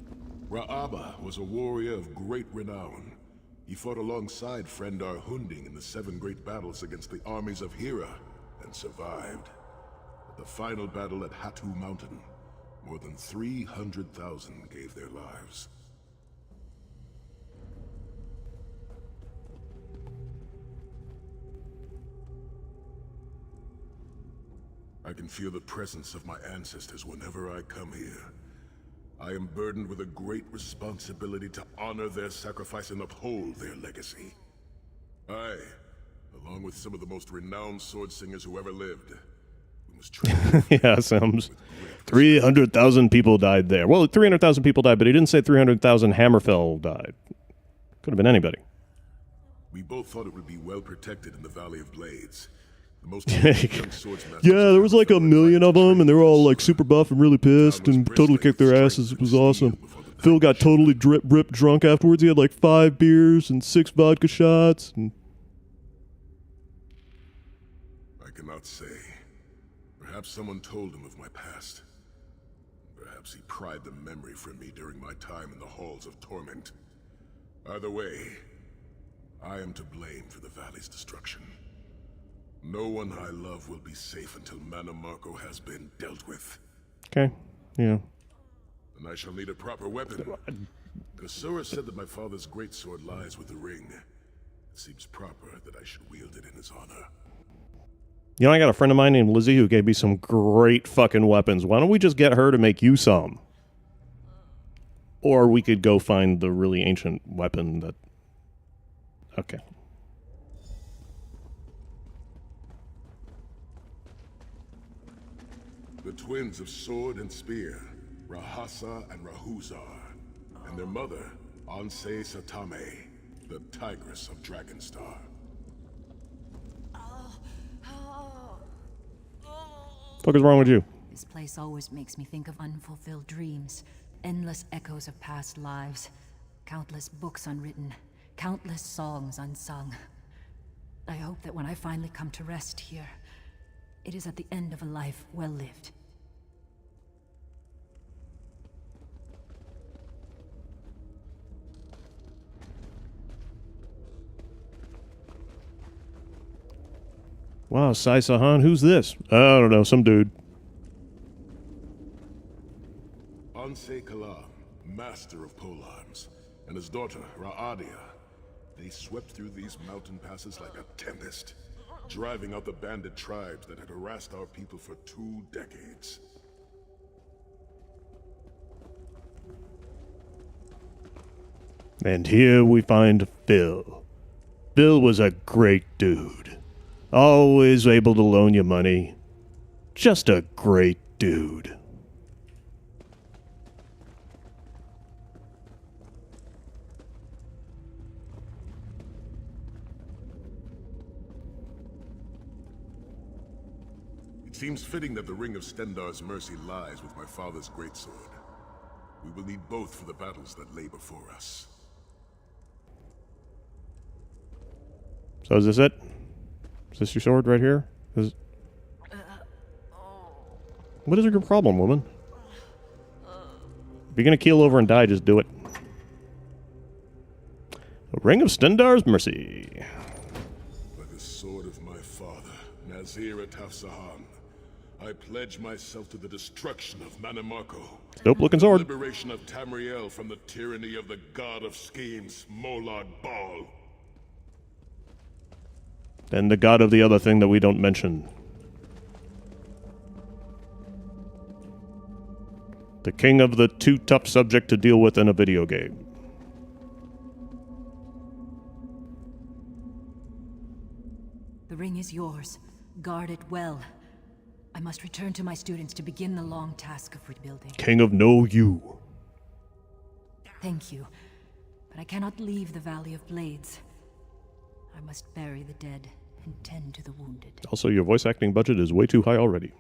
Ra'aba was a warrior of great renown. He fought alongside Frendar Hunding in the 7 great battles against the armies of Hira, and survived. At the final battle at Hatu Mountain, more than 300,000 gave their lives. I can feel the presence of my ancestors whenever I come here. I am burdened with a great responsibility to honor their sacrifice and uphold their legacy. I, along with some of the most renowned sword singers who ever lived, we must train.
Yeah, sounds. 300,000 people died there. Well, 300,000 people died, but he didn't say 300,000 Hammerfell died. Could have been anybody.
We both thought it would be well protected in the Valley of Blades. The most
Yeah, there was like 1 million of them, and they were all like super buff and really pissed and totally kicked their asses. It was awesome. Phil got totally ripped drunk afterwards. He had like 5 beers and 6 vodka shots. And
I cannot say. Perhaps someone told him of my past. Perhaps he pried the memory from me during my time in the halls of torment. Either way, I am to blame for the valley's destruction. No one I love will be safe until Mannimarco has been dealt with.
okay, yeah.
And I shall need a proper weapon. Kasura said that my father's greatsword lies with the ring. It seems proper that I should wield it in his honor.
You know, I got a friend of mine named Lizzie who gave me some great fucking weapons. Why don't we just get her to make you some? Or we could go find the really ancient weapon that... Okay.
The twins of Sword and Spear, Rahasa and Rahuzar, and their mother, Anse Satame, the Tigress of Dragonstar.
What is wrong with you?
This place always makes me think of unfulfilled dreams, endless echoes of past lives, countless books unwritten, countless songs unsung. I hope that when I finally come to rest here, it is at the end of a life well lived.
Wow, Sai Sahan, who's this? I don't know, some dude.
Anse Kalam, master of polearms, and his daughter, Ra'adia. They swept through these mountain passes like a tempest, driving out the bandit tribes that had harassed our people for 2 decades.
And here we find Phil. Phil was a great dude. Always able to loan you money. Just a great dude.
It seems fitting that the Ring of Stendarr's mercy lies with my father's greatsword. We will need both for the battles that lay before us.
So is this it? Is this your sword right here? What is your problem, woman? If you're gonna keel over and die, just do it. A ring of Stendarr's mercy.
By the sword of my father, Nazir Ataf Sahan, I pledge myself to the destruction of Mannimarco.
Dope looking sword.
Liberation of Tamriel from the tyranny of the god of schemes, Molad Bal.
And the god of the other thing that we don't mention. The king of the too tough subject to deal with in a video game.
The ring is yours. Guard it well. I must return to my students to begin the long task of rebuilding.
King of No You.
Thank you, but I cannot leave the Valley of Blades. I must bury the dead and tend to the wounded.
Also, your voice acting budget is way too high already.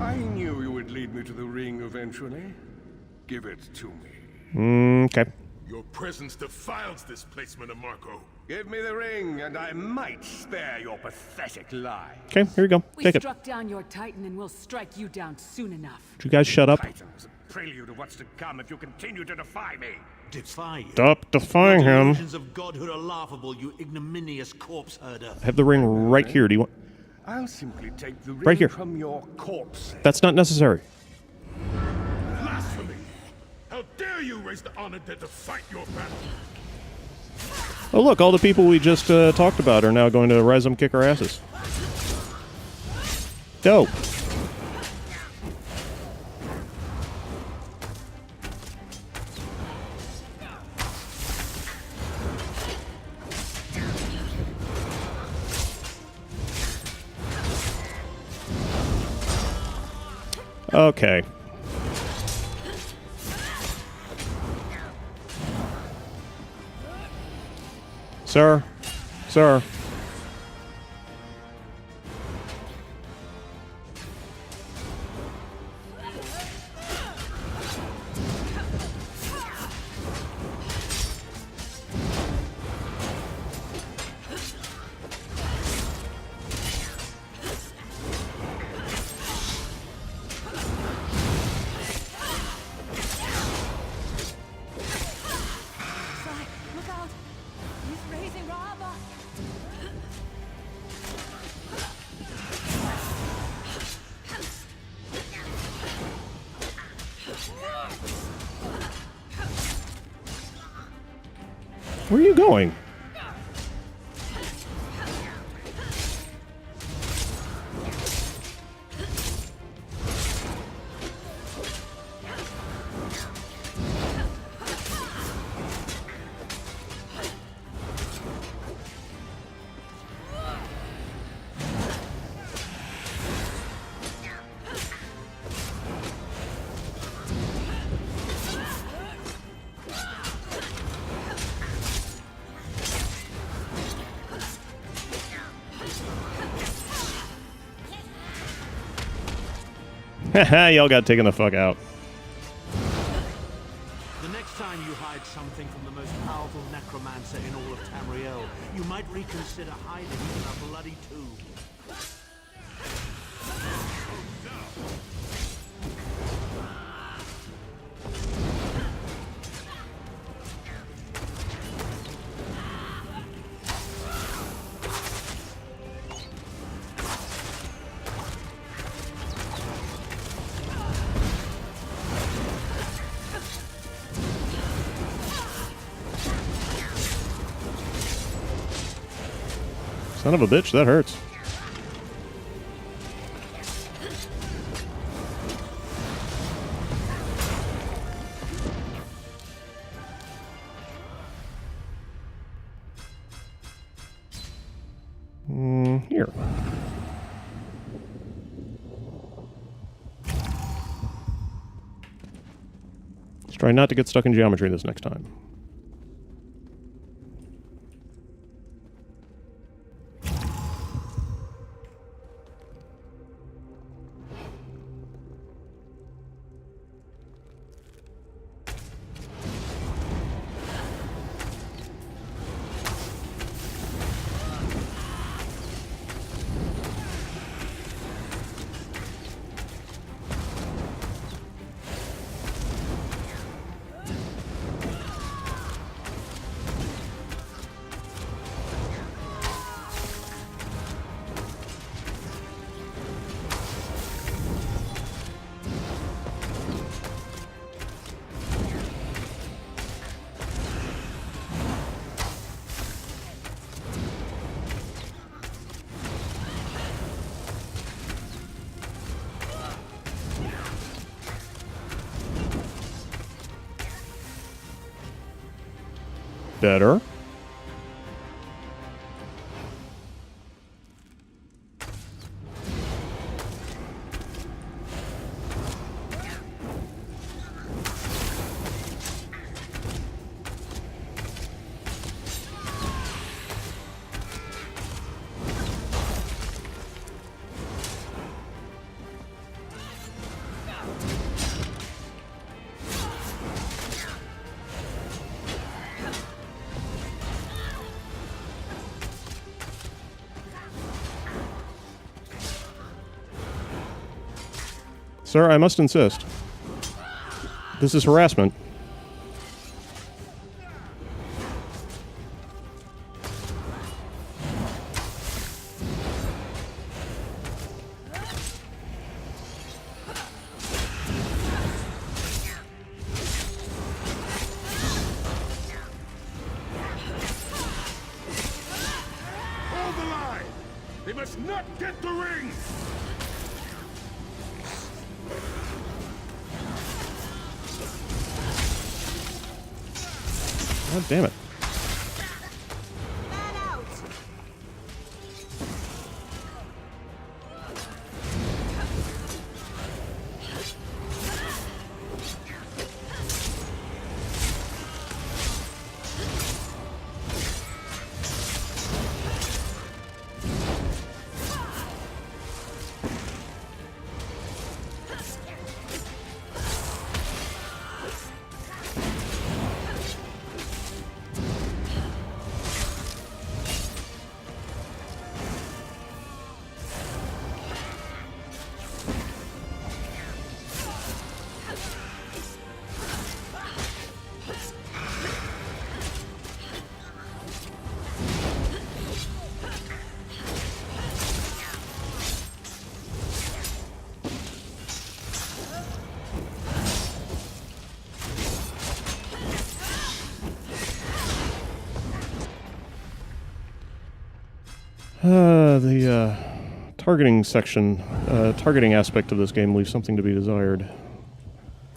I knew you would lead me to the ring eventually. Give it to me.
Okay.
Your presence defiles this place, Mannimarco.
Give me the ring, and I might spare your pathetic lie.
Okay, here we go.
We
Take it.
struck down your Titan and we'll strike you down soon enough.
Would you guys shut up?
Titan is a prelude of what's to come if you continue to defy me.
Defy you.
Stop defying
Your
him.
delusions of godhood are laughable, you ignominious corpse herder.
I have the ring right here. Do you want...
I'll simply take the ring
Right here.
from your corpse.
That's not necessary.
Blasphemy! How dare you raise the honored dead to fight your battle?
Oh, look, all the people we just talked about are now going to rise them, kick our asses. Dope. Okay. Sir? Sir?
Sai, look out! He's raising Rama!
Where are you going? Haha, y'all got taken the fuck out.
The next time you hide something from the most powerful necromancer in all of Tamriel, you might reconsider hiding in a bloody tomb.
Son of a bitch, that hurts. Here. Let's try not to get stuck in geometry this next time. Better. Sir, I must insist. This is harassment.
Hold the line! They must not get the ring!
God damn it. The targeting section, targeting aspect of this game leaves something to be desired.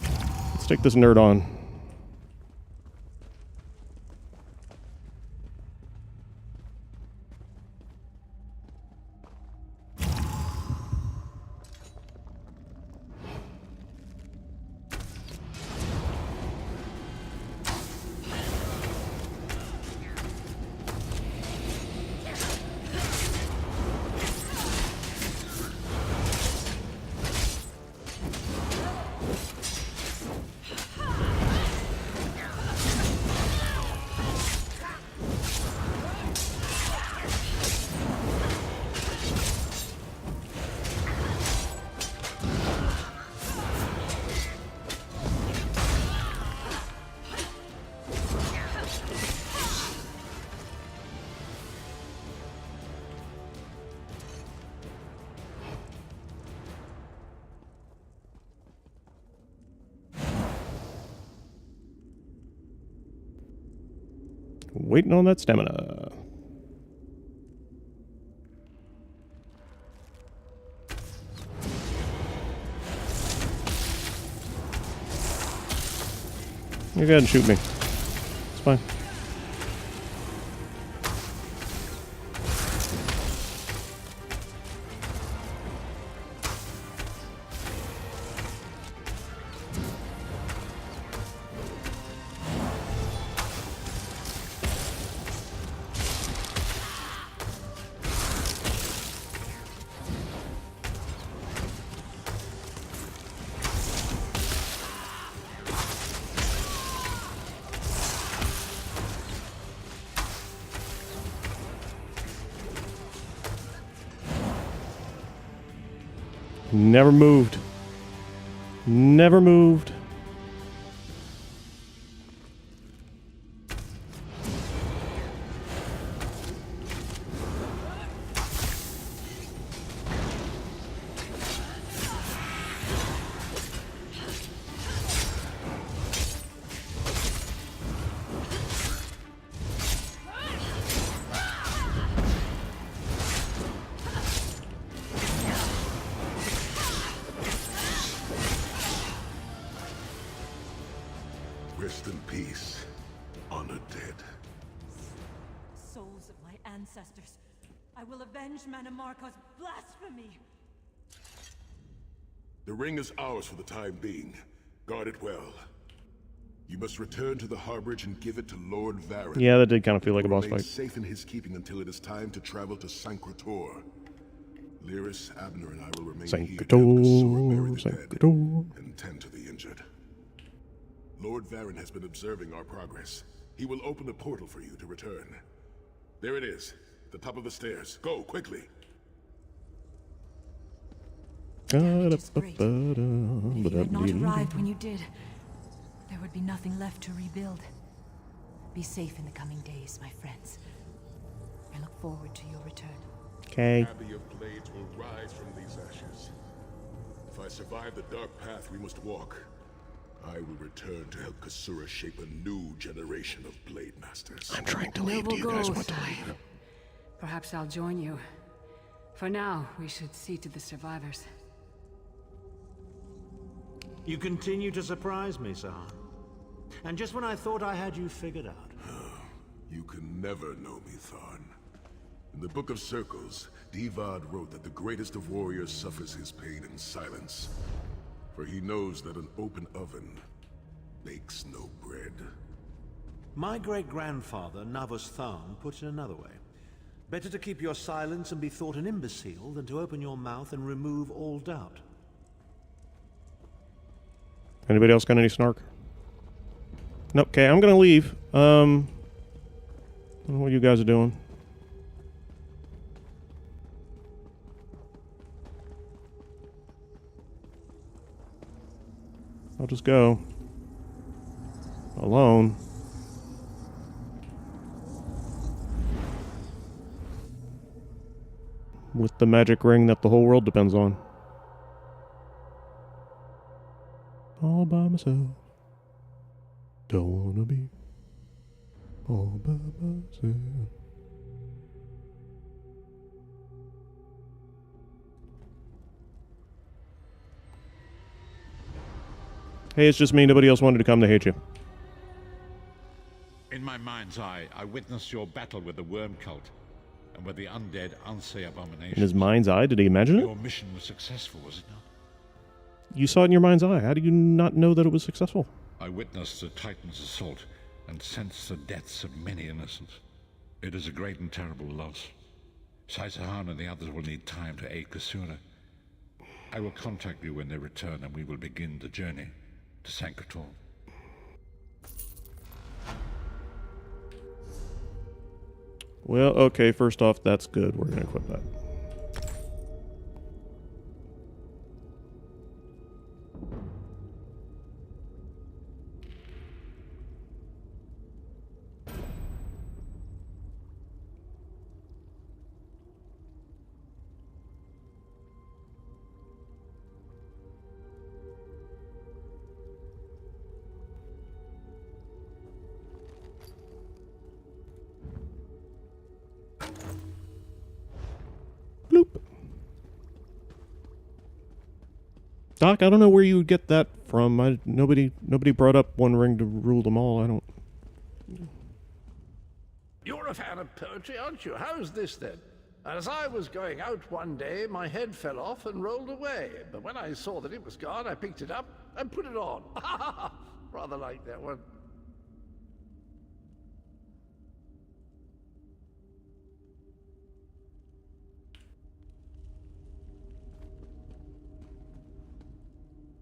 Let's take this nerd on. Waiting on that stamina. You go ahead and shoot me. It's fine. Never moved. Never moved.
Rest in peace, honored dead.
souls of my ancestors. I will avenge Mannimarco's blasphemy!
The ring is ours for the time being. Guard it well. You must return to the Harborage and give it to Lord Varen.
Yeah, that did kind of feel like a boss
Remain
fight.
safe in his keeping until it is time to travel to Sancretor. Lyris, Abner, and I will remain here to help Kasura bury the dead and tend to the injured. Lord Varen has been observing our progress. He will open a portal for you to return. There it is, the top of the stairs. Go, quickly.
Damage is great. But if you had not arrived when you did, there would be nothing left to rebuild. Be safe in the coming days, my friends. I look forward to your return.
Okay.
Abbey of Blades will rise from these ashes. If I survive the dark path we must walk, I will return to help Kasura shape a new generation of Blade Masters.
I'm trying to leave. Do you guys want to leave?
Perhaps I'll join you. For now, we should see to the survivors.
You continue to surprise me, Sahan. And just when I thought I had you figured out.
You can never know me, Tharn. In the Book of Circles, Divad wrote that the greatest of warriors suffers his pain in silence. For he knows that an open oven bakes no bread.
My great-grandfather, Navus Tharn, put it another way. Better to keep your silence and be thought an imbecile than to open your mouth and remove all doubt.
Anybody else got any snark? Nope. Okay, I'm gonna leave. I don't know what you guys are doing. I'll just go. Alone. With the magic ring that the whole world depends on. All by myself. Don't wanna be all by myself. Hey, it's just me. Nobody else wanted to come. They hate you.
In my mind's eye, I witnessed your battle with the worm cult and with the undead Unsay abomination.
In his mind's eye? Did he imagine it?
Your mission was successful, was it not?
You saw it in your mind's eye. How do you not know that it was successful?
I witnessed the Titan's assault and sensed the deaths of many innocents. It is a great and terrible loss. Sahan and the others will need time to aid Kasura. I will contact you when they return and we will begin the journey to Sancretor.
Well, okay, first off, that's good. We're going to equip that. Bloop. Doc, I don't know where you would get that from. Nobody brought up one ring to rule them all. I don't.
You're a fan of poetry, aren't you? How's this then? As I was going out one day, my head fell off and rolled away. But when I saw that it was gone, I picked it up and put it on. Rather like that one.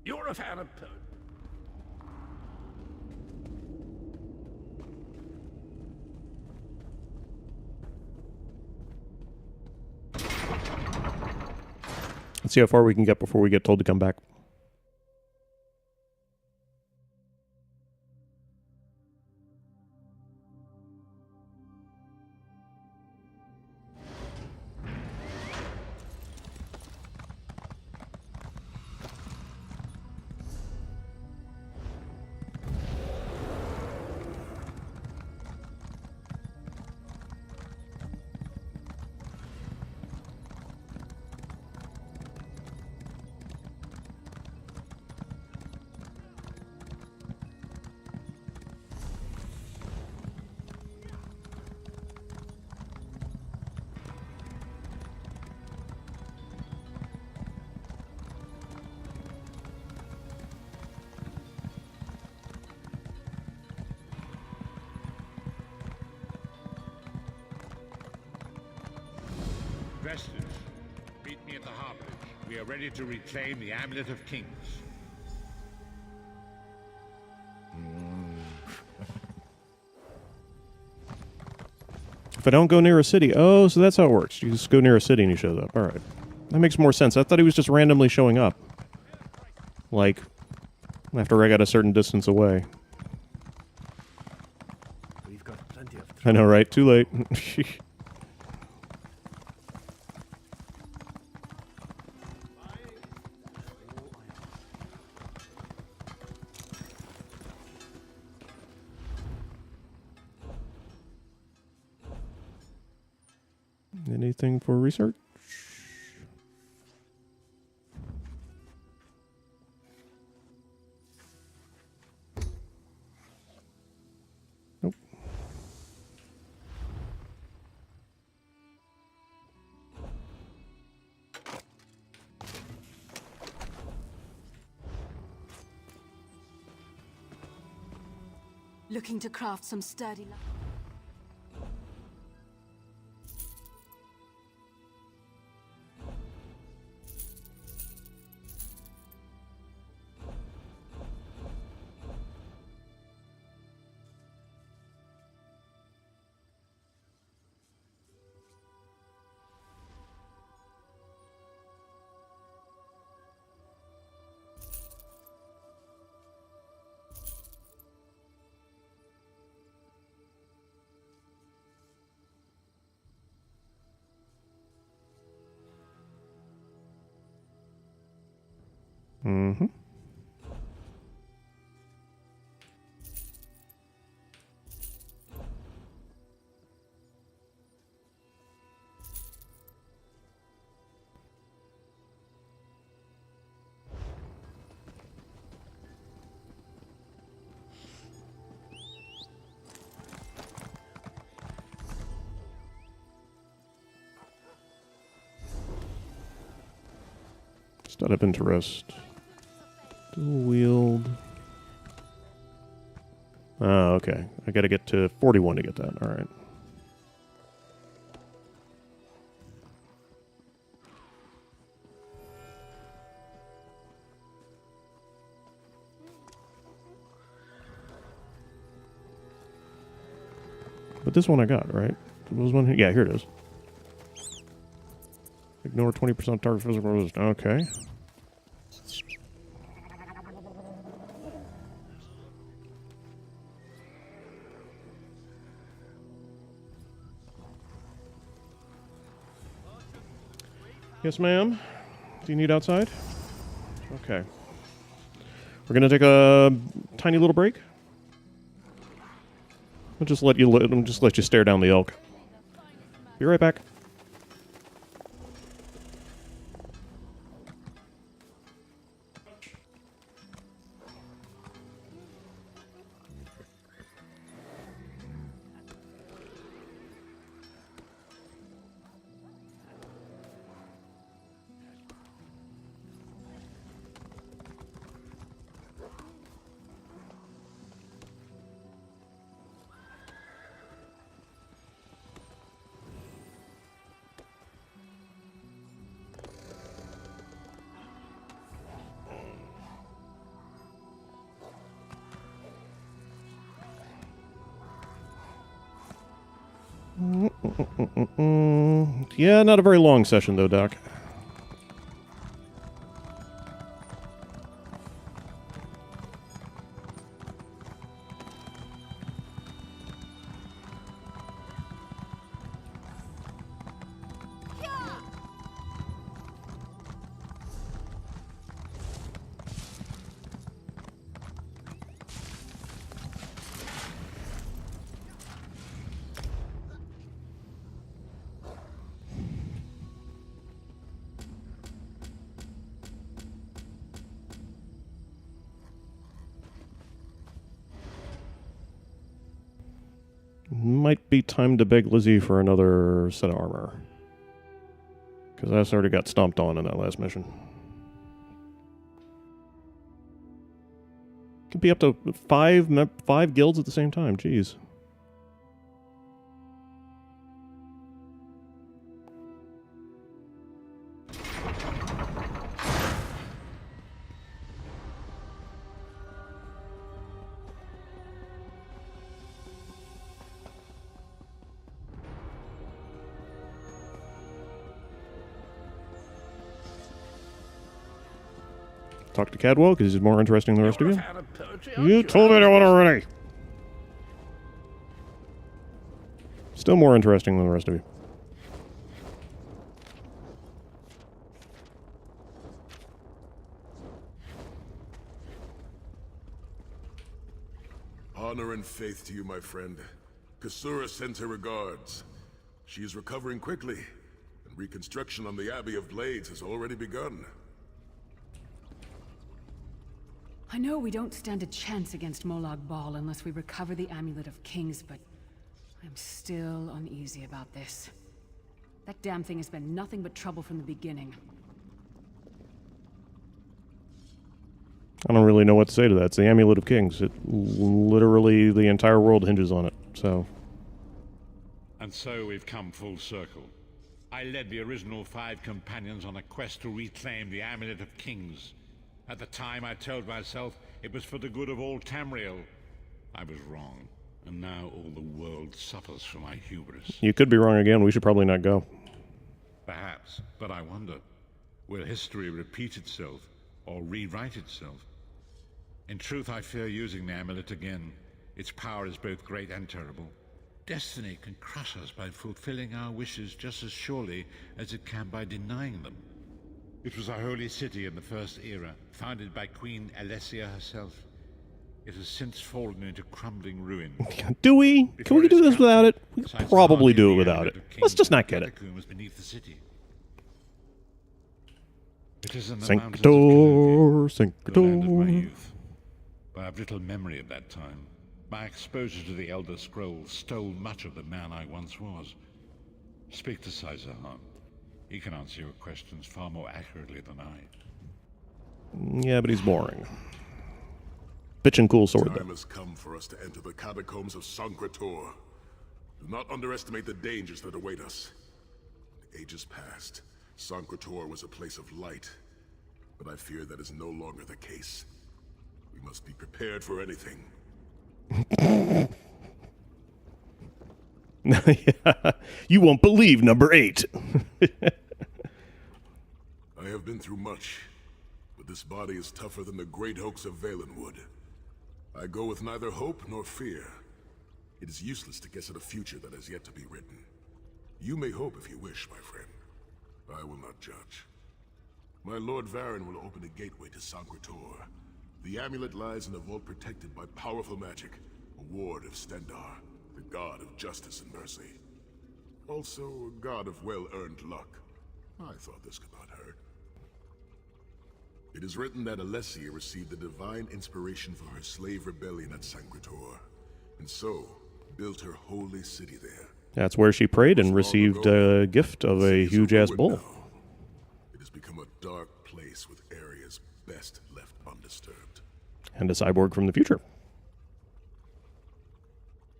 You're a fan of poetry.
Let's see how far we can get before we get told to come back.
Vestas, meet me at the harbor. We are ready to reclaim the Amulet of Kings.
If I don't go near a city... Oh, so that's how it works. You just go near a city and he shows up. Alright. That makes more sense. I thought he was just randomly showing up. Like, after I got a certain distance away.
We've got plenty of
I know, right? Too late. Anything for research? Nope.
Looking to craft some sturdy...
Mm-hmm. Stud of interest. Dual wield. Oh, okay. I gotta get to 41 to get that. Alright. But this one I got, right? What was one? Yeah, here it is. Ignore 20% target physical resistance. Okay. Yes, ma'am. Do you need outside? Okay. We're gonna take a tiny little break. I'll just let you stare down the elk. Be right back. Yeah, not a very long session though, Doc. Might be time to beg Lizzie for another set of armor. Because I already got stomped on in that last mission. Could be up to five guilds at the same time, jeez. Talk to Cadwell, because he's more interesting than the rest of
You're a
you.
fan of poetry, aren't
You told me that one already. Still more interesting than the rest of you.
Honor and faith to you, my friend. Kasura sends her regards. She is recovering quickly, and reconstruction on the Abbey of Blades has already begun.
I know we don't stand a chance against Molag Bal unless we recover the Amulet of Kings, but I'm still uneasy about this. That damn thing has been nothing but trouble from the beginning.
I don't really know what to say to that. It's the Amulet of Kings. It literally, the entire world hinges on it, so...
And so we've come full circle. I led the original 5 companions on a quest to reclaim the Amulet of Kings. At the time, I told myself it was for the good of all Tamriel. I was wrong, and now all the world suffers from my hubris.
You could be wrong again. We should probably not go.
Perhaps, but I wonder, will history repeat itself, or rewrite itself? In truth, I fear using the amulet again. Its power is both great and terrible. Destiny can crush us by fulfilling our wishes just as surely as it can by denying them. It was a holy city in the First Era, founded by Queen Alessia herself. It has since fallen into crumbling ruin.
Do we? Can we do this without it? We could probably do it without it. Let's just not get it.
Beneath the city. It is in the
Sanctor,
mountains of Cologne, the land of my
Sanctor.
youth. But I have little memory of that time. My exposure to the Elder Scrolls stole much of the man I once was. Speak to Saizahan. He can answer your questions far more accurately than I.
Yeah, but he's boring. Bitchin' cool sword,
Time
though.
has come for us to enter the catacombs of Sankrator. Do not underestimate the dangers that await us. Ages past, Sankrator was a place of light, but I fear that is no longer the case. We must be prepared for anything.
Yeah. You won't believe number 8.
I have been through much, but this body is tougher than the great oaks of Valenwood. I go with neither hope nor fear. It is useless to guess at a future that has yet to be written. You may hope if you wish, my friend. I will not judge. My Lord Varen will open a gateway to Sankrator. The amulet lies in a vault protected by powerful magic, a ward of Stendarr, the god of justice and mercy. Also, a god of well-earned luck. I thought this could not hurt. It is written that Alessia received the divine inspiration for her slave rebellion at Sankrator, and so built her holy city there.
That's where she prayed and received a gift of a huge-ass bull.
It has become a dark place with areas best left undisturbed.
And a cyborg from the future.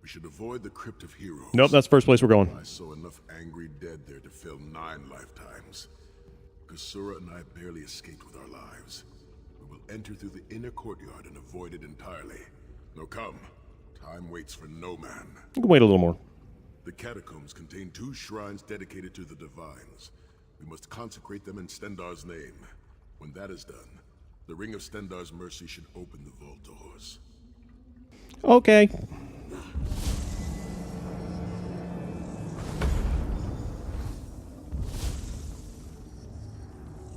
We should avoid the Crypt of Heroes.
Nope, that's the first place we're going.
I saw enough angry dead there to fill 9 lifetimes. Kasura and I barely escaped with our lives. We will enter through the inner courtyard and avoid it entirely. Now come. Time waits for no man.
We can wait a little more.
The catacombs contain 2 shrines dedicated to the divines. We must consecrate them in Stendarr's name. When that is done, the Ring of Stendarr's mercy should open the vault doors.
Okay.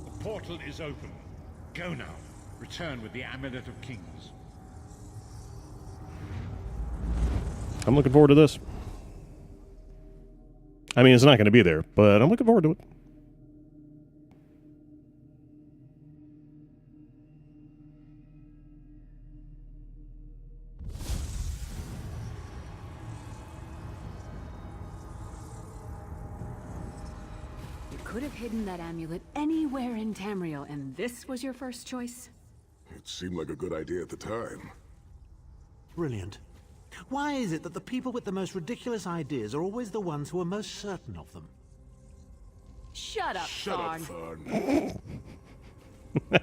The portal is open. Go now. Return with the Amulet of Kings.
I'm looking forward to this. I mean, it's not going to be there, but I'm looking forward to it.
You could have hidden that amulet anywhere in Tamriel, and this was your first choice?
It seemed like a good idea at the time.
Brilliant. Why is it that the people with the most ridiculous ideas are always the ones who are most certain of them?
Shut up,
Shut up,
Thorn.
Tharn.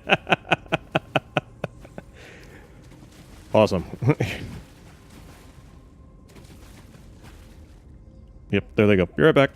Awesome. Yep, there they go. Be right back.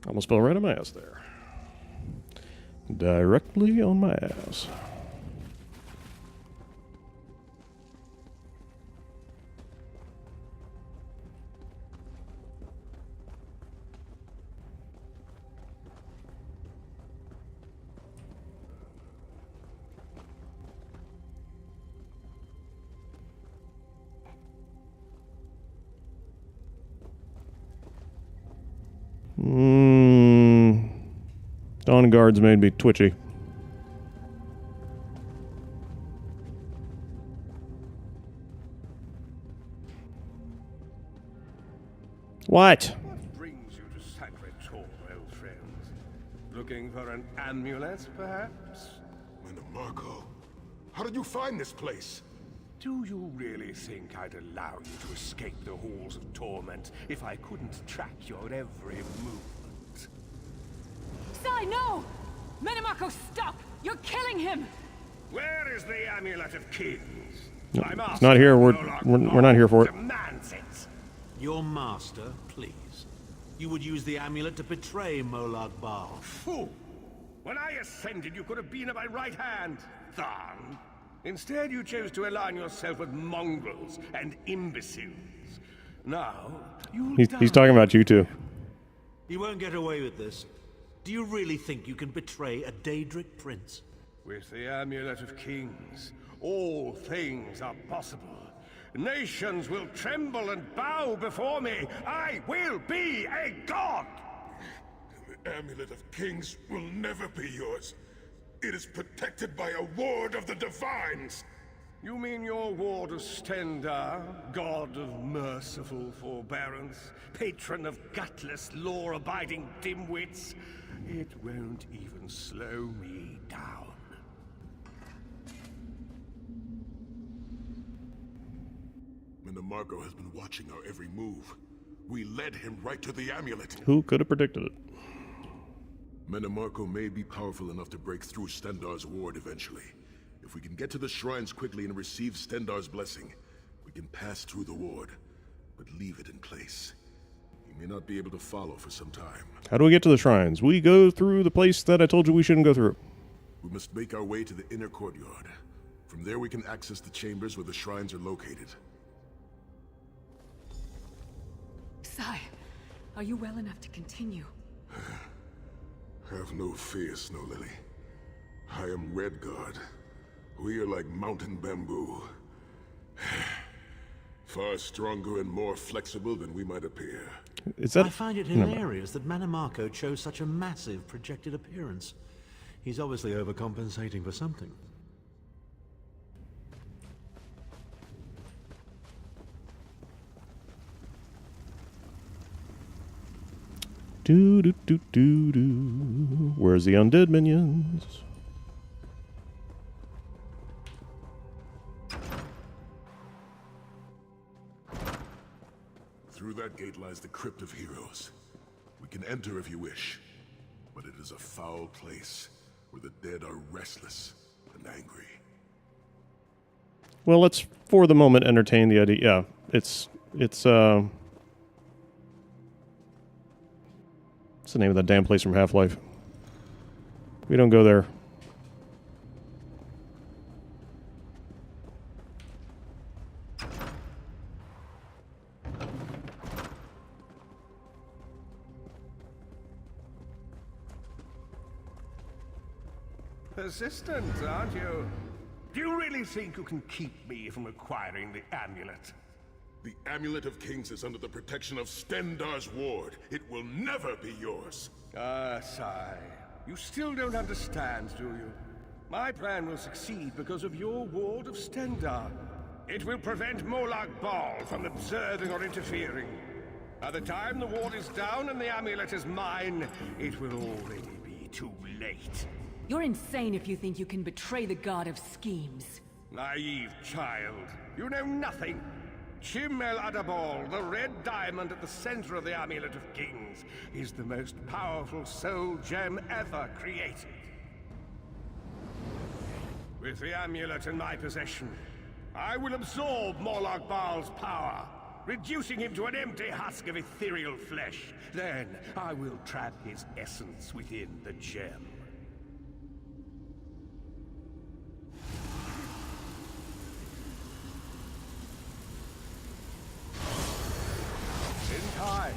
Almost fell right on my ass there. Directly on my ass. Dawn guards made me twitchy. What?
What brings you to Sacred Tor, old friends? Looking for an amulet, perhaps?
Mannimarco, how did you find this place?
Do you really think I'd allow you to escape the halls of torment if I couldn't track your every movement?
Sai, no! Mannimarco, stop! You're killing him!
Where is the Amulet of Kings?
No,
My
it's
master,
not here. We're
Molag
not here for it.
demands it.
Your master, please. You would use the amulet to betray Molag Bal.
Fool! When I ascended, you could have been at my right hand, Tharn. Instead, you chose to align yourself with mongrels and imbeciles. Now, you'll
He's talking about you too.
You won't get away with this. Do you really think you can betray a Daedric prince?
With the Amulet of Kings, all things are possible. Nations will tremble and bow before me. I will be a god!
The Amulet of Kings will never be yours. It is protected by a ward of the Divines.
You mean your ward of Stendarr, god of merciful forbearance, patron of gutless, law-abiding dimwits? It won't even slow me down.
Mannimarco has been watching our every move. We led him right to the amulet.
Who could have predicted it?
Mannimarco may be powerful enough to break through Stendarr's ward eventually. If we can get to the shrines quickly and receive Stendarr's blessing, we can pass through the ward, but leave it in place. He may not be able to follow for some time.
How do we get to the shrines? We go through the place that I told you we shouldn't go through.
We must make our way to the inner courtyard. From there we can access the chambers where the shrines are located.
Sai, are you well enough to continue?
Have no fear, Snow Lily. I am Redguard. We are like mountain bamboo. Far stronger and more flexible than we might appear.
Is that?
I find it hilarious that Mannimarco chose such a massive projected appearance. He's obviously overcompensating for something.
Do do do do do. Where's the undead minions?
Through that gate lies the Crypt of Heroes. We can enter if you wish, but it is a foul place where the dead are restless and angry.
Well, let's for the moment entertain the idea. Yeah, it's what's the name of that damn place from Half-Life? We don't go there.
Persistent, aren't you? Do you really think you can keep me from acquiring the amulet?
The Amulet of Kings is under the protection of Stendarr's ward. It will never be yours.
Ah, Sai. You still don't understand, do you? My plan will succeed because of your ward of Stendarr. It will prevent Molag Bal from observing or interfering. By the time the ward is down and the amulet is mine, it will already be too late.
You're insane if you think you can betray the god of schemes.
Naive child. You know nothing. Chim El Adabal, the red diamond at the center of the Amulet of Kings, is the most powerful soul gem ever created. With the amulet in my possession, I will absorb Molag Bal's power, reducing him to an empty husk of ethereal flesh. Then I will trap his essence within the gem. In time,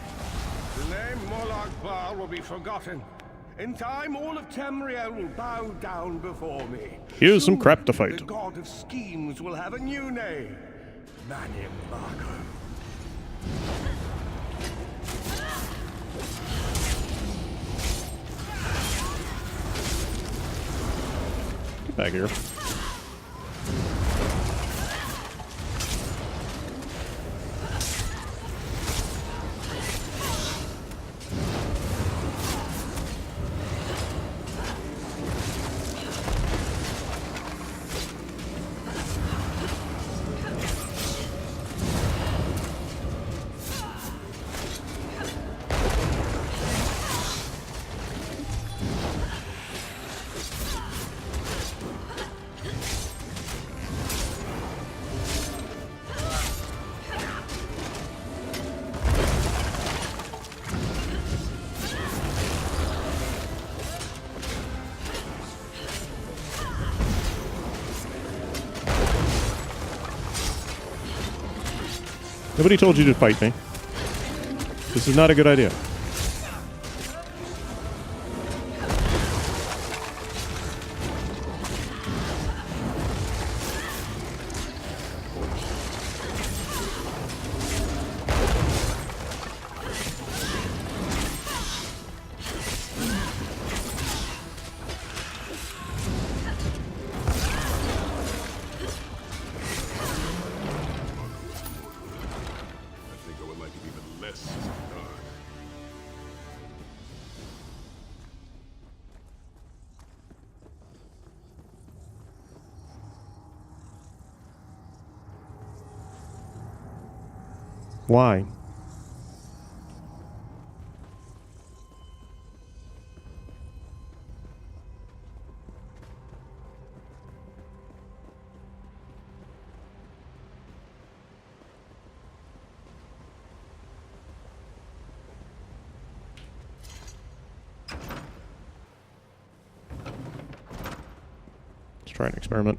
the name Molag Bal will be forgotten. In time, all of Tamriel will bow down before me.
Here's some
Soon,
crap to fight.
The god of schemes will have a new name. Manim Marco.
Get back here. Nobody told you to fight me. This is not a good idea.
I think I would like it even less as a guard.
Why? Let's try an experiment.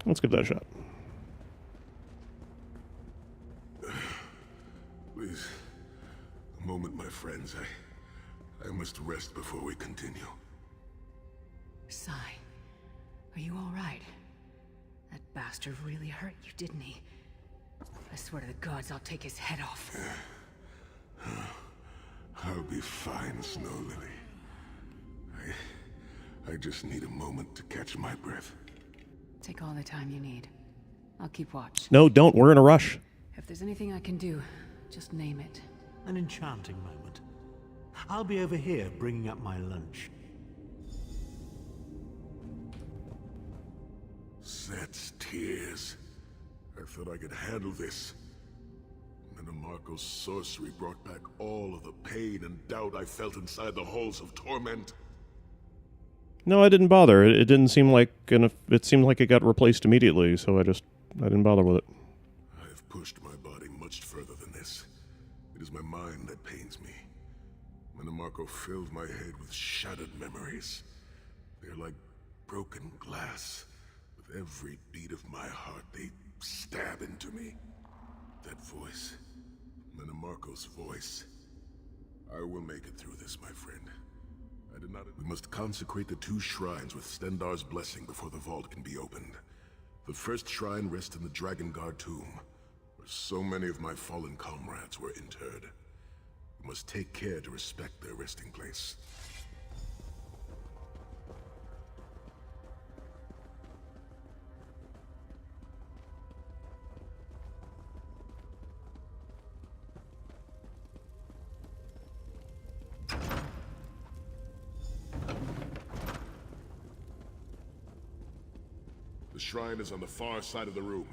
Let's give that a shot.
Please, a moment, my friends. I must rest before we continue.
Sai, are you all right? That bastard really hurt you, didn't he? I swear to the gods, I'll take his head off.
I'll be fine, Snow Lily. I just need a moment to catch my breath.
Take all the time you need. I'll keep watch.
No, don't. We're in a rush.
If there's anything I can do, just name it.
An enchanting moment. I'll be over here bringing up my lunch.
Set's tears. I thought I could handle this. Minimarco's sorcery brought back all of the pain and doubt I felt inside the halls of torment.
No, I didn't bother. It didn't seem like it seemed like it got replaced immediately, so I didn't bother with it.
I've pushed my body much further than this. It is my mind that pains me. Minimarco filled my head with shattered memories. They're like broken glass. With every beat of my heart, they stab into me. That voice, Minimarco's voice. I will make it through this, my friend. I did not... We must consecrate the 2 shrines with Stendarr's blessing before the vault can be opened. The first shrine rests in the Dragon Guard tomb, where so many of my fallen comrades were interred. We must take care to respect their resting place. The shrine is on the far side of the room.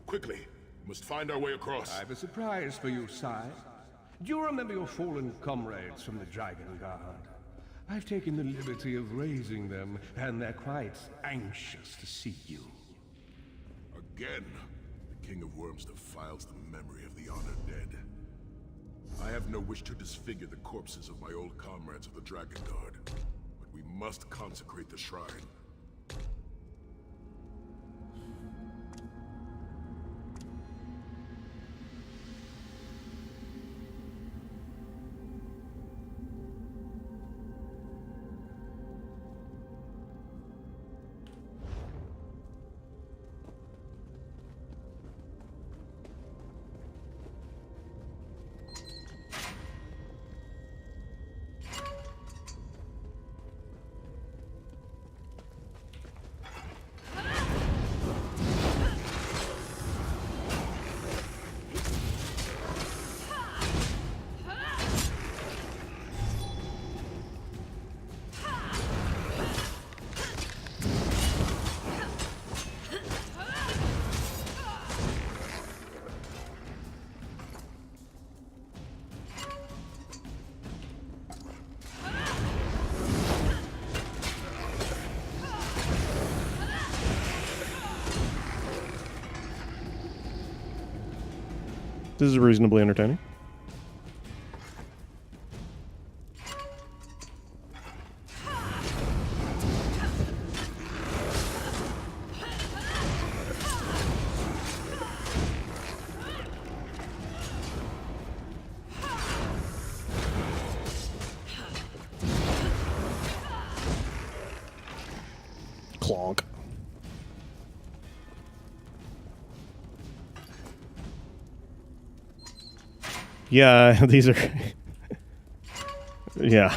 Quickly, we must find our way across.
I've a surprise for you, sire. Do you remember your fallen comrades from the Dragon Guard? I've taken the liberty of raising them, and they're quite anxious to see you.
Again, the King of Worms defiles the memory of the honored dead. I have no wish to disfigure the corpses of my old comrades of the Dragon Guard, but we must consecrate the shrine.
This is reasonably entertaining. Clonk. Yeah, these are... yeah.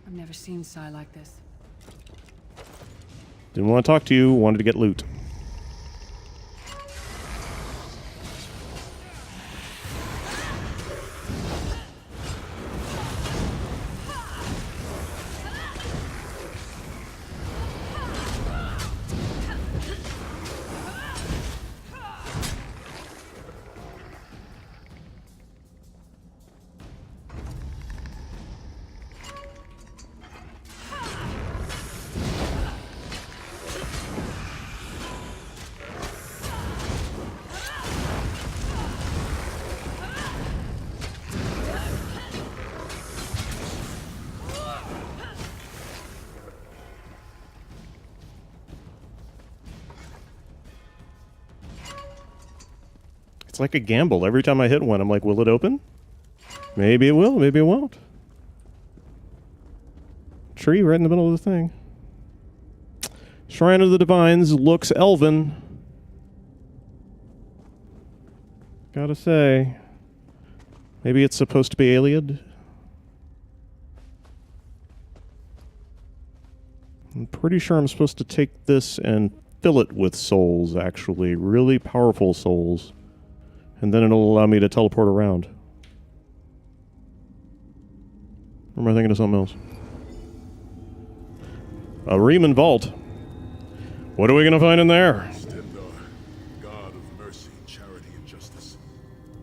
I've never seen Sai like this.
Didn't want to talk to you, wanted to get loot. It's like a gamble. Every time I hit one, I'm like, will it open? Maybe it will, maybe it won't. Tree right in the middle of the thing. Shrine of the Divines looks elven. Gotta say. Maybe it's supposed to be Ayleid. I'm pretty sure I'm supposed to take this and fill it with souls, actually. Really powerful souls. And then it'll allow me to teleport around. Or am I thinking of something else? A Riemann Vault. What are we going to find in there?
Stendarr, God of mercy, charity, and justice.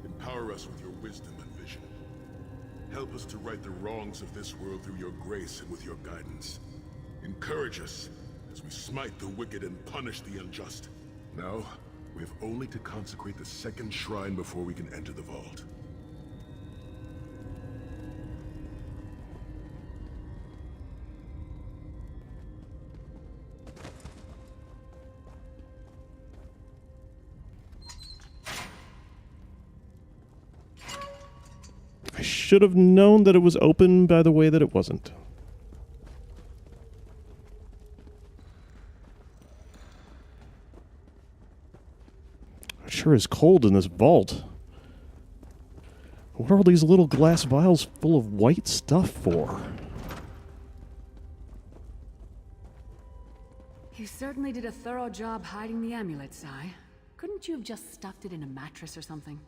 Empower us with your wisdom and vision. Help us to right the wrongs of this world through your grace and with your guidance. Encourage us as we smite the wicked and punish the unjust. Now, we have only to consecrate the second shrine before we can enter the vault.
should have known that it was open by the way that it wasn't. It sure is cold in this vault. What are all these little glass vials full of white stuff for?
You certainly did a thorough job hiding the amulet, Sai. Couldn't you have just stuffed it in a mattress or something?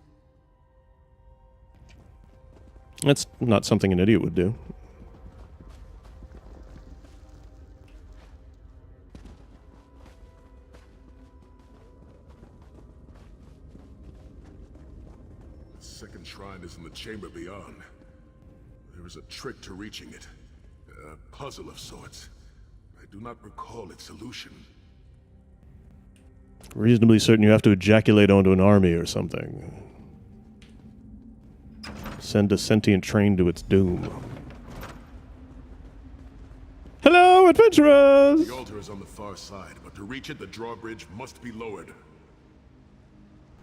That's not something an idiot would do.
The second shrine is in the chamber beyond. There is a trick to reaching it. A puzzle of sorts. I do not recall its solution.
Reasonably certain you have to ejaculate onto an army or something. Send a sentient train to its doom. Hello, adventurers!
The altar is on the far side, but to reach it, the drawbridge must be lowered.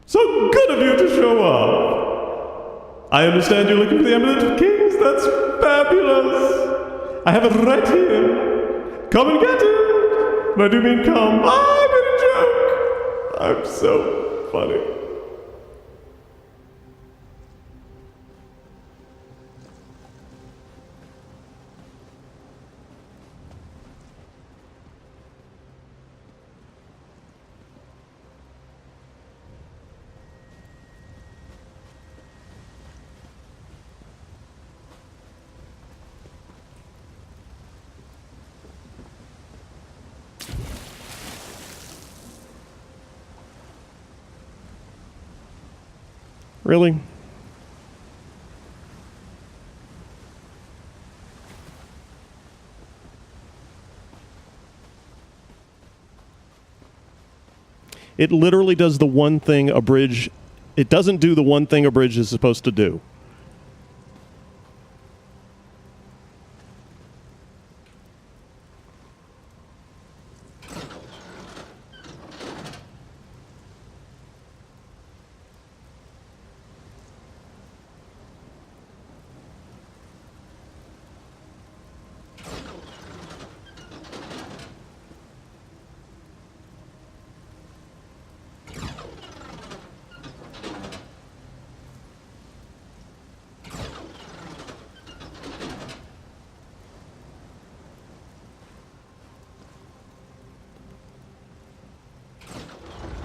So good of you to show up! I understand you're looking for the Amulet of Kings. That's fabulous! I have it right here. Come and get it! And I do mean come. I made a joke! I'm so funny. Really? It literally does the one thing a bridge... It doesn't do the one thing a bridge is supposed to do.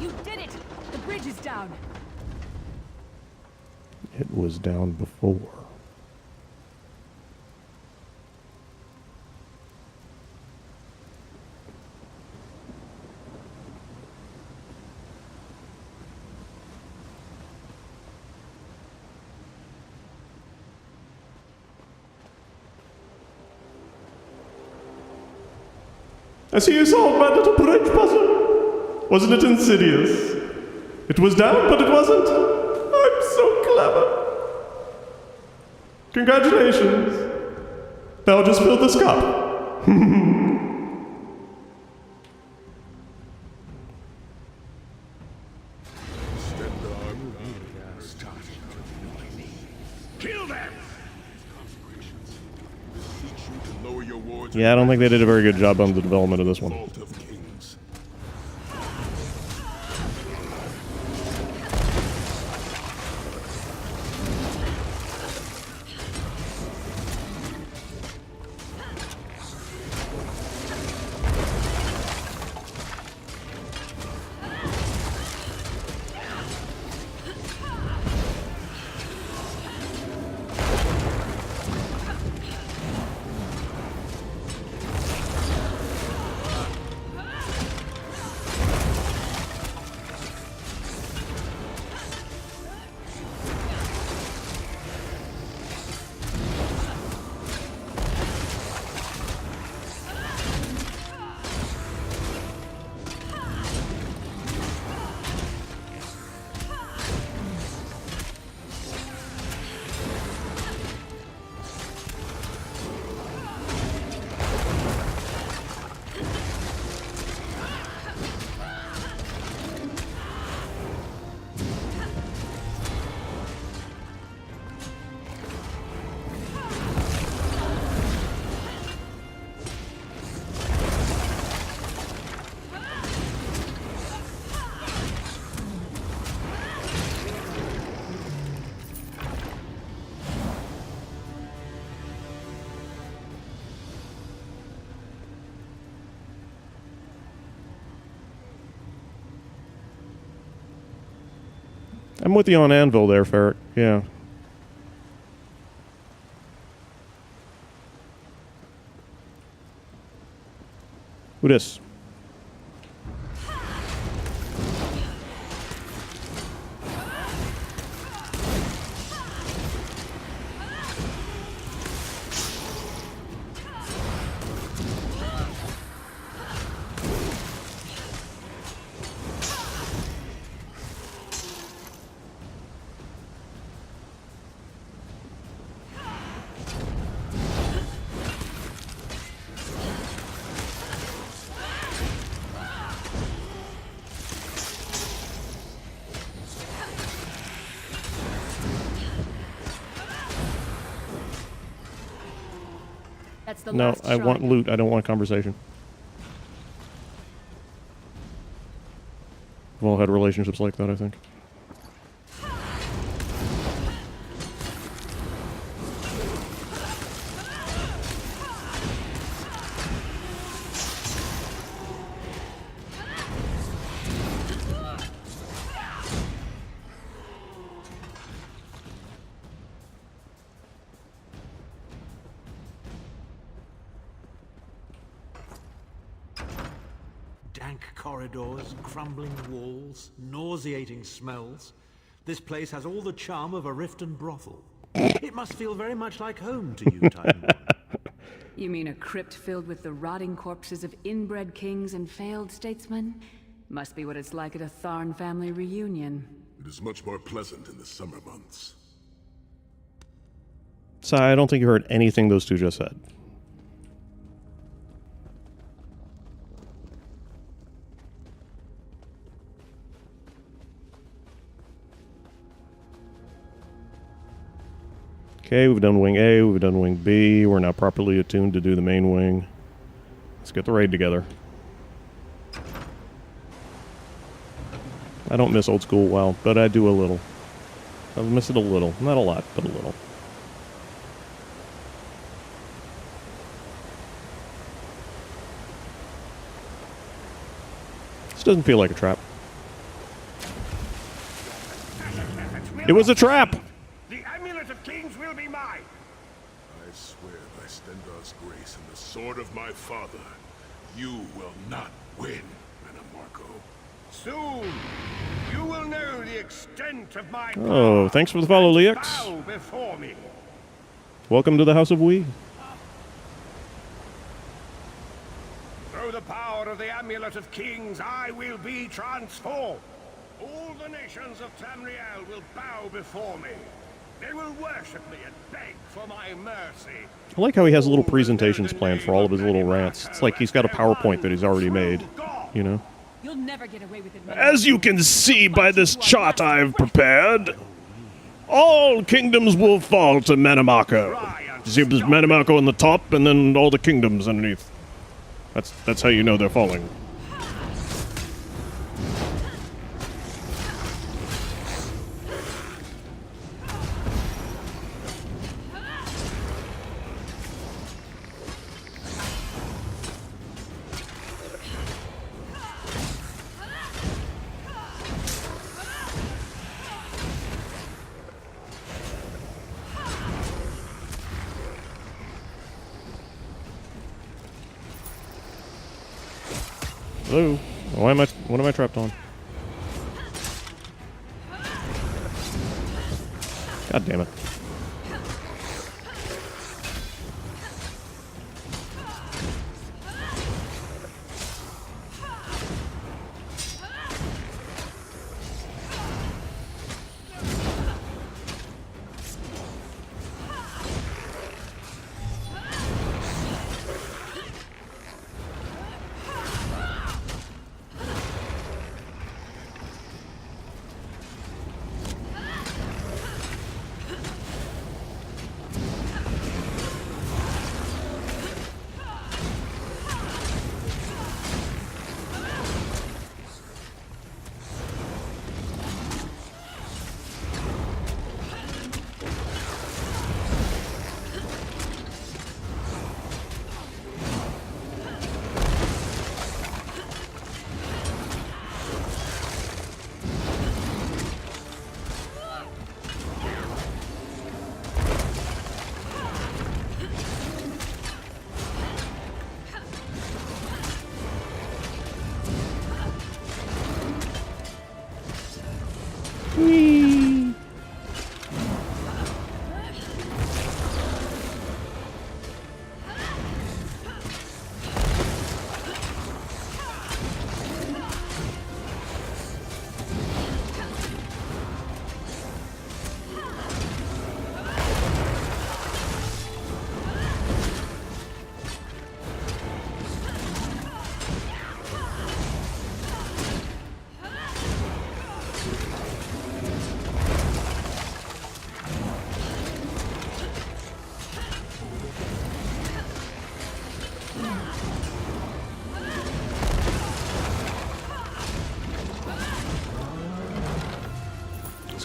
You did it! The bridge is down!
It was down before. I see you solved my little bridge puzzle. Wasn't it insidious? It was down, but it wasn't. I'm so clever. Congratulations. Now just fill this cup.
Kill them!
Yeah, I don't think they did a very good job on the development of this one.
Vault of Kings.
I'm with you on Anvil there, Ferric. Yeah. Who dis?
That's the
No,
last
I want
shrine.
loot. I don't want conversation. We've all had relationships like that, I think.
Dank corridors, crumbling walls, nauseating smells. This place has all the charm of a Riften brothel. It must feel very much like home to you, Titanborn.
You mean a crypt filled with the rotting corpses of inbred kings and failed statesmen? Must be what it's like at a Tharn family reunion.
It is much more pleasant in the summer months.
Sai, I don't think you heard anything those two just said. Okay, we've done wing A, we've done wing B. We're now properly attuned to do the main wing. Let's get the raid together. I don't miss old school WoW, but I do a little. I miss it a little. Not a lot, but a little. This doesn't feel like a trap. It was a trap!
The Amulet of Kings will be mine.
I swear by Stendarr's grace and the sword of my father, you will not win, Mannimarco.
Soon, you will know the extent of my
Oh,
power.
thanks for the follow, Leox.
Bow before me.
Welcome to the House of Wee.
Through the power of the Amulet of Kings, I will be transformed. All the nations of Tamriel will bow before me. They will worship me and beg for my mercy.
I like how he has little presentations planned for all of his little rants. It's like he's got a PowerPoint that he's already made, you know?
You'll never get away with it, man.
As you can see by this chart I've prepared, all kingdoms will fall to Mannimarco. You see there's Mannimarco on the top and then all the kingdoms underneath. That's how you know they're falling. Hello? What am I trapped on? God damn it.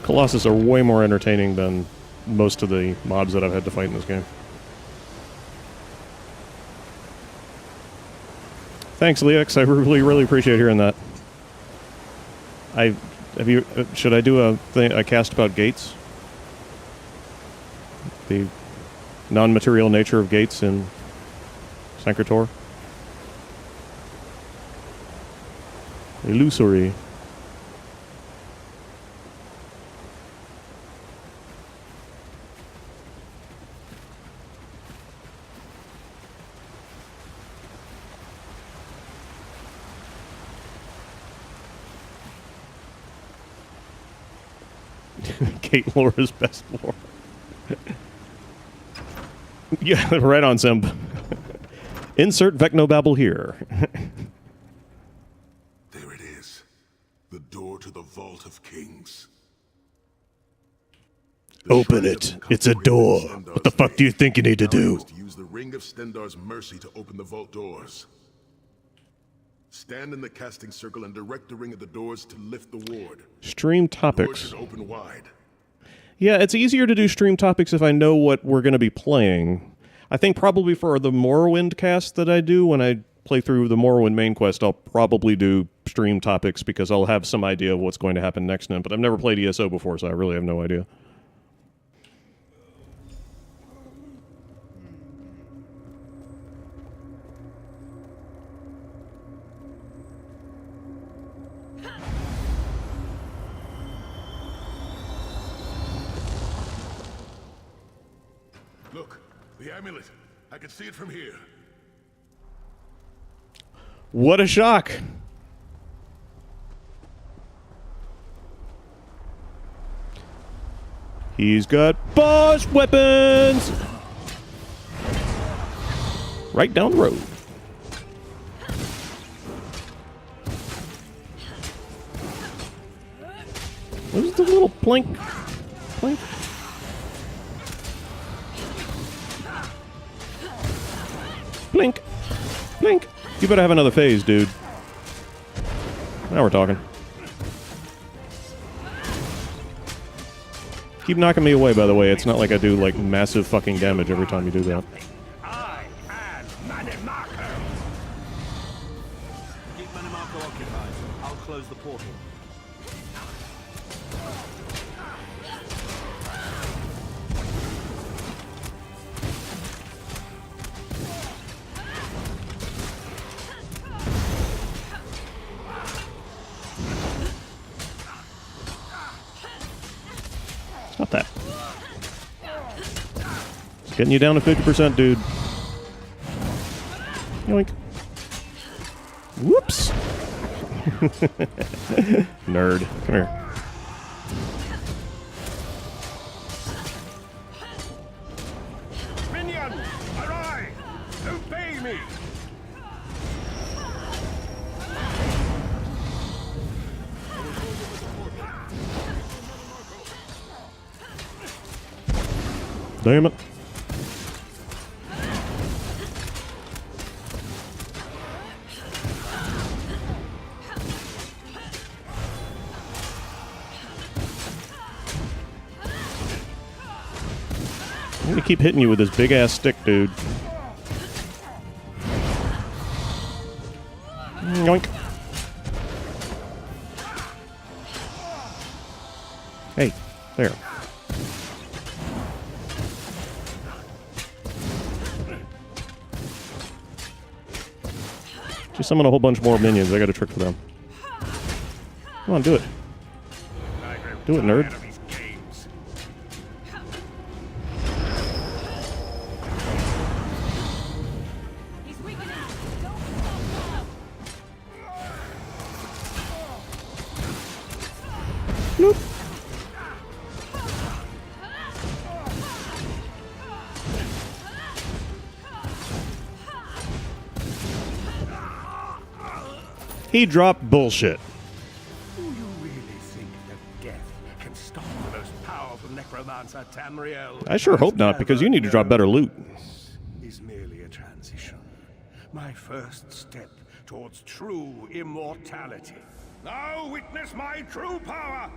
Colossus are way more entertaining than most of the mobs that I've had to fight in this game. Thanks, Leox. I really appreciate hearing that. Should I do a cast about gates? The non-material nature of gates in Sancretor? Illusory. Gate lore is best lore. Yeah, right on, Simp. Insert Vecnobabble here.
There it is. The door to the Vault of Kings.
Open it. It's a door. What the fuck do you think you need to do?
To use the Ring of Stendarr's mercy to open the vault doors. Stand in the casting circle and direct the ring at the doors to lift the ward.
Stream
Doors
topics.
should open wide.
Yeah, it's easier to do stream topics if I know what we're going to be playing. I think probably for the Morrowind cast that I do, when I play through the Morrowind main quest, I'll probably do stream topics because I'll have some idea of what's going to happen next in it. But I've never played ESO before, so I really have no idea.
Look, the amulet. I can see it from here.
What a shock! He's got boss weapons! Right down the road. Where's the little plink? Plink? Blink! Blink! You better have another phase, dude. Now we're talking. Keep knocking me away, by the way. It's not like I do, like, massive fucking damage every time you do that.
I am Manimarco.
Keep Manimarco occupied. I'll close the portal.
Stop that. It's getting you down to 50%, dude. Yoink. Whoops. Nerd. Come here.
Minions, arise! Obey me!
Damn it. I'm gonna keep hitting you with this big ass stick, dude. Yoink. Hey, there. Just summon a whole bunch more minions. I got a trick for them. Come on, do it. Do it, nerd.
He's weakening. Don't stop.
Bloop. He dropped bullshit.
Do you really think that death can stop the most powerful necromancer, Tamriel?
I sure hope not, because you need to drop better loot.
This is merely a transition. My first step towards true immortality. Now witness my true power!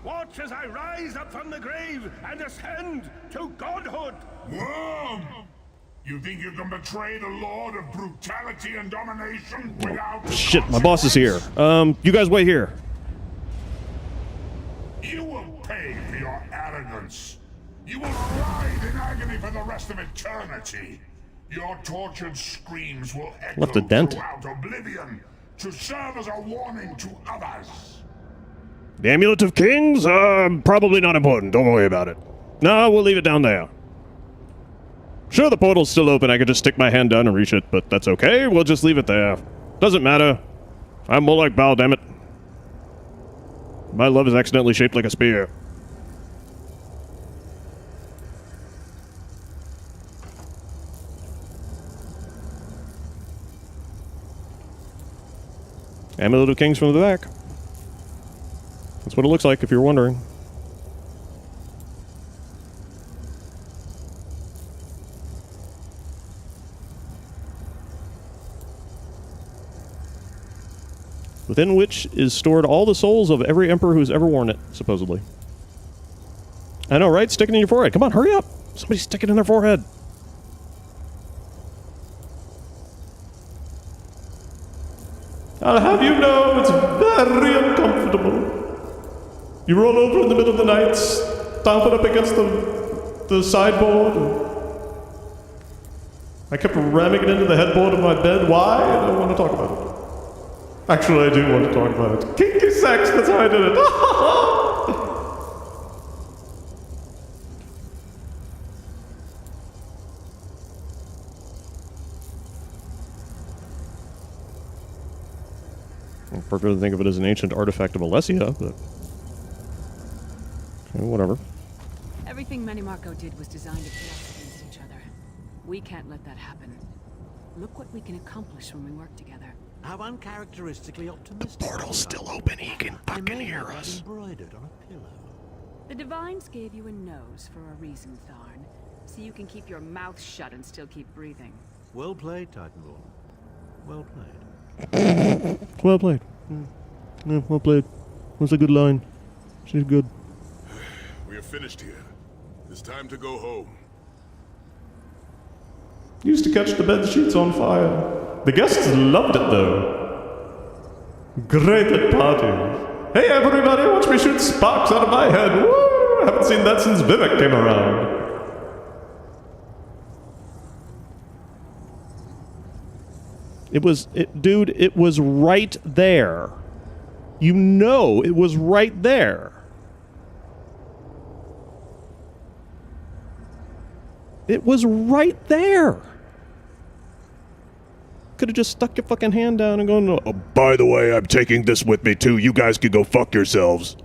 Watch as I rise up from the grave and ascend to godhood!
Worm! You think you can betray the Lord of Brutality and Domination without...
Shit, my boss is here. You guys wait here.
You will pay for your arrogance. You will writhe in agony for the rest of eternity. Your tortured screams will echo
Left a dent.
throughout oblivion to serve as a warning to others.
The Amulet of Kings? Probably not important. Don't worry about it. No, we'll leave it down there. Sure, the portal's still open. I could just stick my hand down and reach it, but that's okay. We'll just leave it there. Doesn't matter. I'm more like Baal, damn it. My love is accidentally shaped like a spear. Amulet of Kings from the back. That's what it looks like, if you're wondering. Within which is stored all the souls of every emperor who's ever worn it, supposedly. I know, right? Stick it in your forehead. Come on, hurry up! Somebody stick it in their forehead. I'll have you know, it's very uncomfortable. You roll over in the middle of the night, stomp it up against the sideboard. I kept ramming it into the headboard of my bed. Why? I don't want to talk about it. Actually, I do want to talk about it. Kinky sex, that's how I did it. I prefer to think of it as an ancient artifact of Alessia, but... okay, whatever.
Everything Manimarco did was designed to pit us against each other. We can't let that happen. Look what we can accomplish when we work together.
How uncharacteristically optimistic.
Portal's still open, he can fucking hear us.
Embroidered on a pillow.
The Divines gave you a nose for a reason, Tharn. So you can keep your mouth shut and still keep breathing.
Well played, Titanborn. Well played.
Well played. Yeah, well played. That's a good line. She's good.
We are finished here. It's time to go home.
Used to catch the bed sheets on fire. The guests loved it, though. Great at parties. Hey, everybody, watch me shoot sparks out of my head. Woo! Haven't seen that since Vivek came around. Dude, it was right there. You know it was right there. It was right there. Could have just stuck your fucking hand down and gone, oh, by the way, I'm taking this with me too. You guys can go fuck yourselves.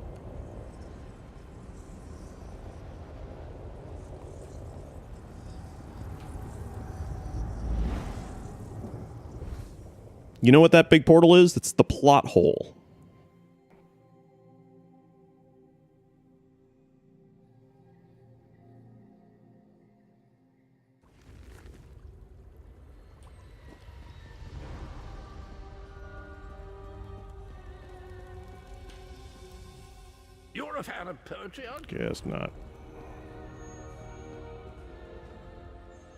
You know what that big portal is? It's the plot hole.
You're a fan of poetry, aren't you?
Guess not.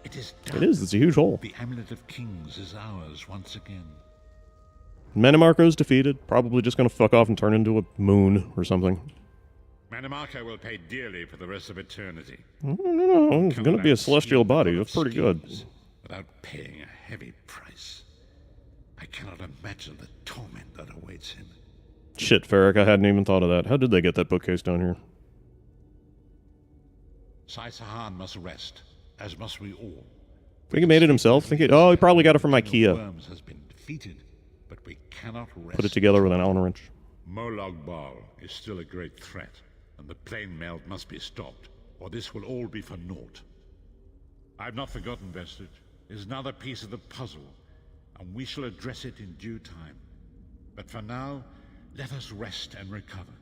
It is done.
It is. It's a huge hole.
The Amulet of Kings is ours once again.
Manimarco's defeated. Probably just going to fuck off and turn into a moon or something.
Manimarco will pay dearly for the rest of eternity.
No. It's going to be a celestial body. That's pretty good.
Without paying a heavy price. I cannot imagine the torment that awaits him.
Shit, Ferric, I hadn't even thought of that. How did they get that bookcase down here?
Sai-Sahan must rest, as must we all.
Think he made it himself? He probably got it from IKEA.
Worms has been defeated, but we cannot rest.
Put it together with an Allen wrench.
Molag Bal is still a great threat, and the plane melt must be stopped, or this will all be for naught. I've not forgotten Vestige. It is another piece of the puzzle, and we shall address it in due time. But for now, let us rest and recover.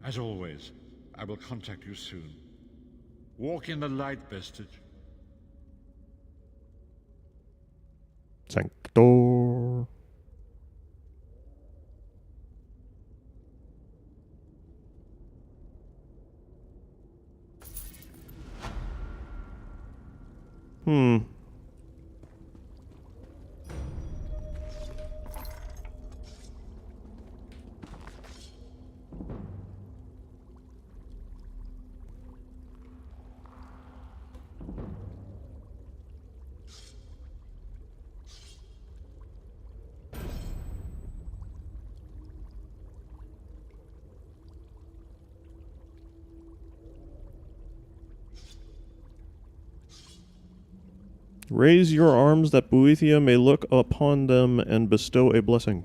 As always, I will contact you soon. Walk in the light, Vestige.
Sanctor. Raise your arms that Boethia may look upon them and bestow a blessing.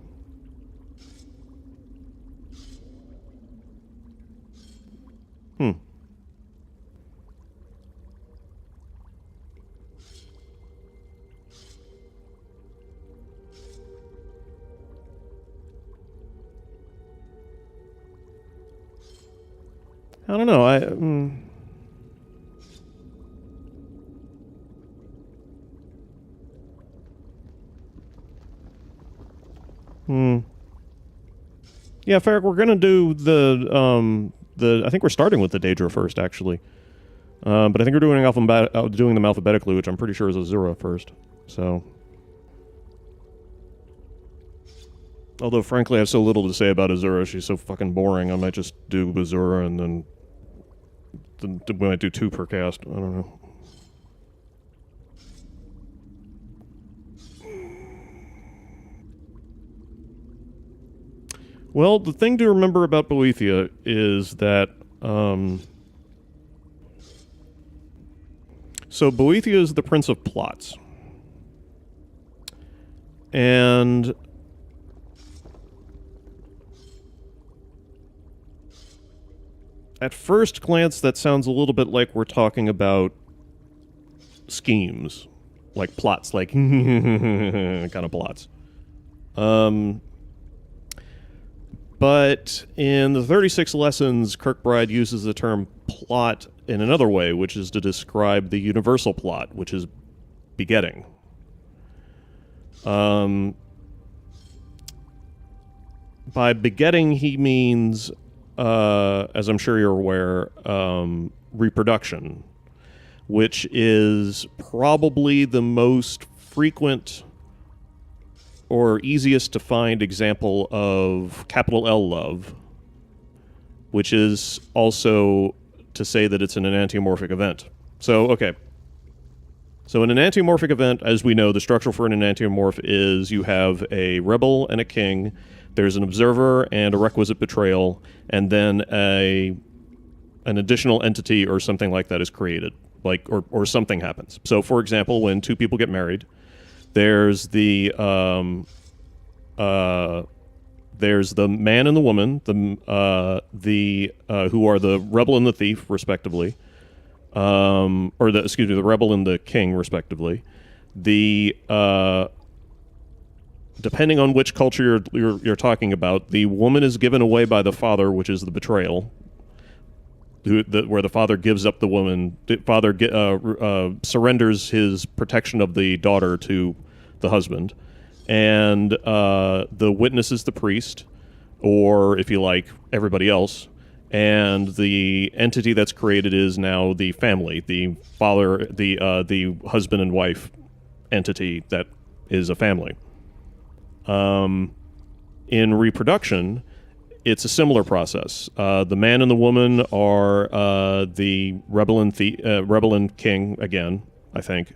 I don't know. Yeah, Ferric, we're gonna do the. I think we're starting with the Daedra first, actually. But I think we're doing them alphabetically, which I'm pretty sure is Azura first. So, although frankly, I have so little to say about Azura, she's so fucking boring. I might just do Azura and then we might do 2 per cast. I don't know. Well, the thing to remember about Boethia is that, so Boethia is the Prince of Plots. And at first glance, that sounds a little bit like we're talking about schemes. Like plots, like kind of plots. But in the 36 lessons, Kirkbride uses the term plot in another way, which is to describe the universal plot, which is begetting. By begetting, he means, as I'm sure you're aware, reproduction, which is probably the most frequent or easiest to find example of capital L love, which is also to say that it's an enantiomorphic event. So, okay. So an enantiomorphic event, as we know, the structure for an enantiomorph is you have a rebel and a king, there's an observer and a requisite betrayal, and then an additional entity or something like that is created, like or something happens. So, for example, when 2 people get married, there's the man and the woman, who are the rebel and the thief, respectively, the rebel and the king, respectively. Depending on which culture you're talking about, the woman is given away by the father, which is the betrayal, where the father gives up the woman. The father surrenders his protection of the daughter to the husband, and the witness is the priest, or if you like, everybody else. And the entity that's created is now the family, the father, the husband and wife entity that is a family. In reproduction, it's a similar process. The man and the woman are the rebel and king again, I think.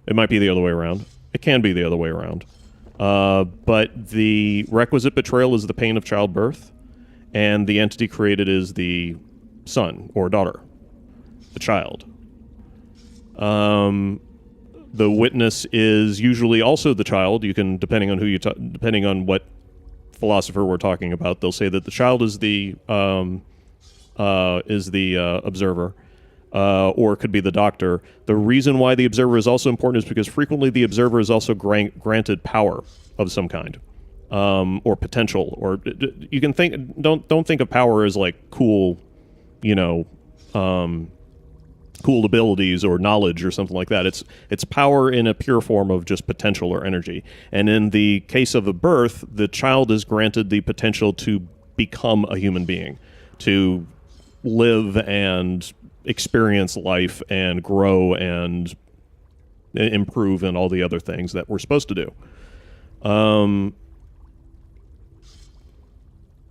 It might be the other way around. It can be the other way around. But the requisite betrayal is the pain of childbirth, and the entity created is the son or daughter, the child. The witness is usually also the child. You can, depending on what philosopher we're talking about, they'll say that the child is the observer, or it could be the doctor. The reason why the observer is also important is because frequently the observer is also granted power of some kind, or potential, or you can think. Don't think of power as like cool, cool abilities or knowledge or something like that. It's power in a pure form of just potential or energy. And in the case of a birth, the child is granted the potential to become a human being, to live and experience life and grow and improve and all the other things that we're supposed to do.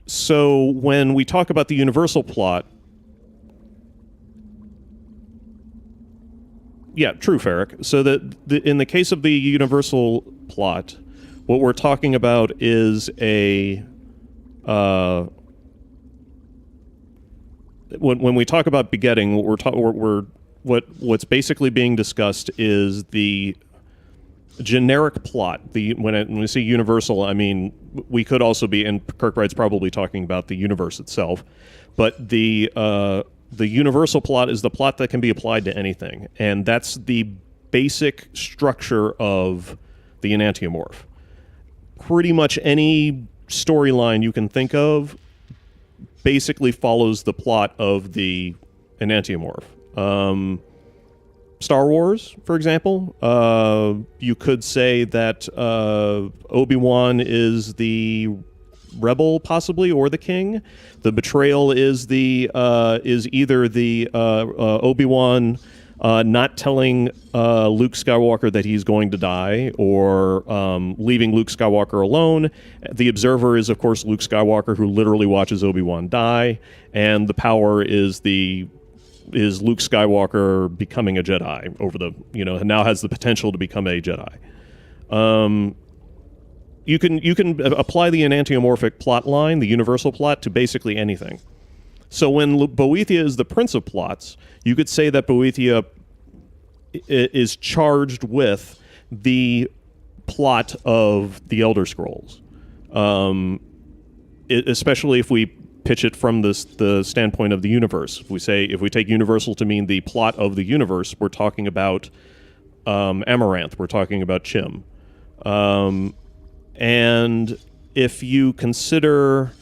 So when we talk about the universal plot, yeah, true, Ferric. So that in the case of the universal plot, what we're talking about is when we talk about begetting, what we're what's basically being discussed is the generic plot. When we say universal, I mean we could also be, and Kirkbride's probably talking about the universe itself, but the universal plot is the plot that can be applied to anything, and that's the basic structure of the Enantiomorph. Pretty much any storyline you can think of basically follows the plot of the Enantiomorph. Star Wars, for example, you could say that Obi-Wan is the rebel, possibly, or the king. The betrayal is either the Obi-Wan not telling Luke Skywalker that he's going to die, or leaving Luke Skywalker alone. The observer is, of course, Luke Skywalker, who literally watches Obi-Wan die, and the power is Luke Skywalker becoming a Jedi now has the potential to become a Jedi. You can apply the enantiomorphic plot line, the universal plot, to basically anything. So when Boethia is the Prince of Plots, you could say that Boethia is charged with the plot of the Elder Scrolls, especially if we pitch it from the standpoint of the universe. If we take universal to mean the plot of the universe, we're talking about Amaranth, we're talking about Chim. And if you consider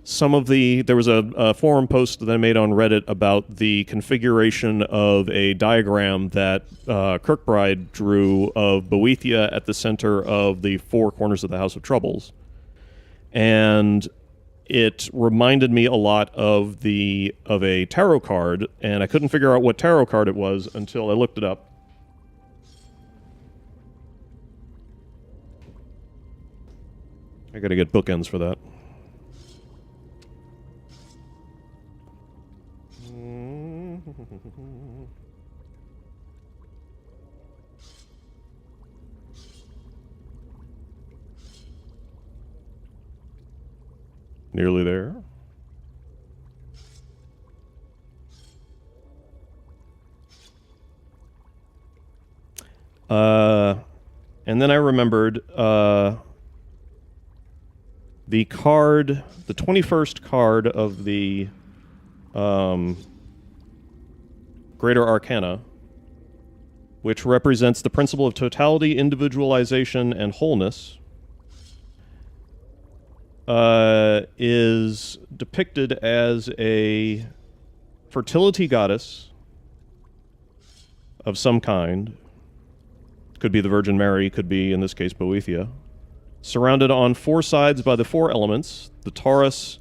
there was a forum post that I made on Reddit about the configuration of a diagram that Kirkbride drew of Boethia at the center of the four corners of the House of Troubles. And it reminded me a lot of a tarot card, and I couldn't figure out what tarot card it was until I looked it up. I gotta get bookends for that. Nearly there. And then I remembered the 21st card of the Greater Arcana, which represents the principle of totality, individualization, and wholeness, is depicted as a fertility goddess of some kind. Could be the Virgin Mary, could be, in this case, Boethia. Surrounded on four sides by the four elements: the Taurus,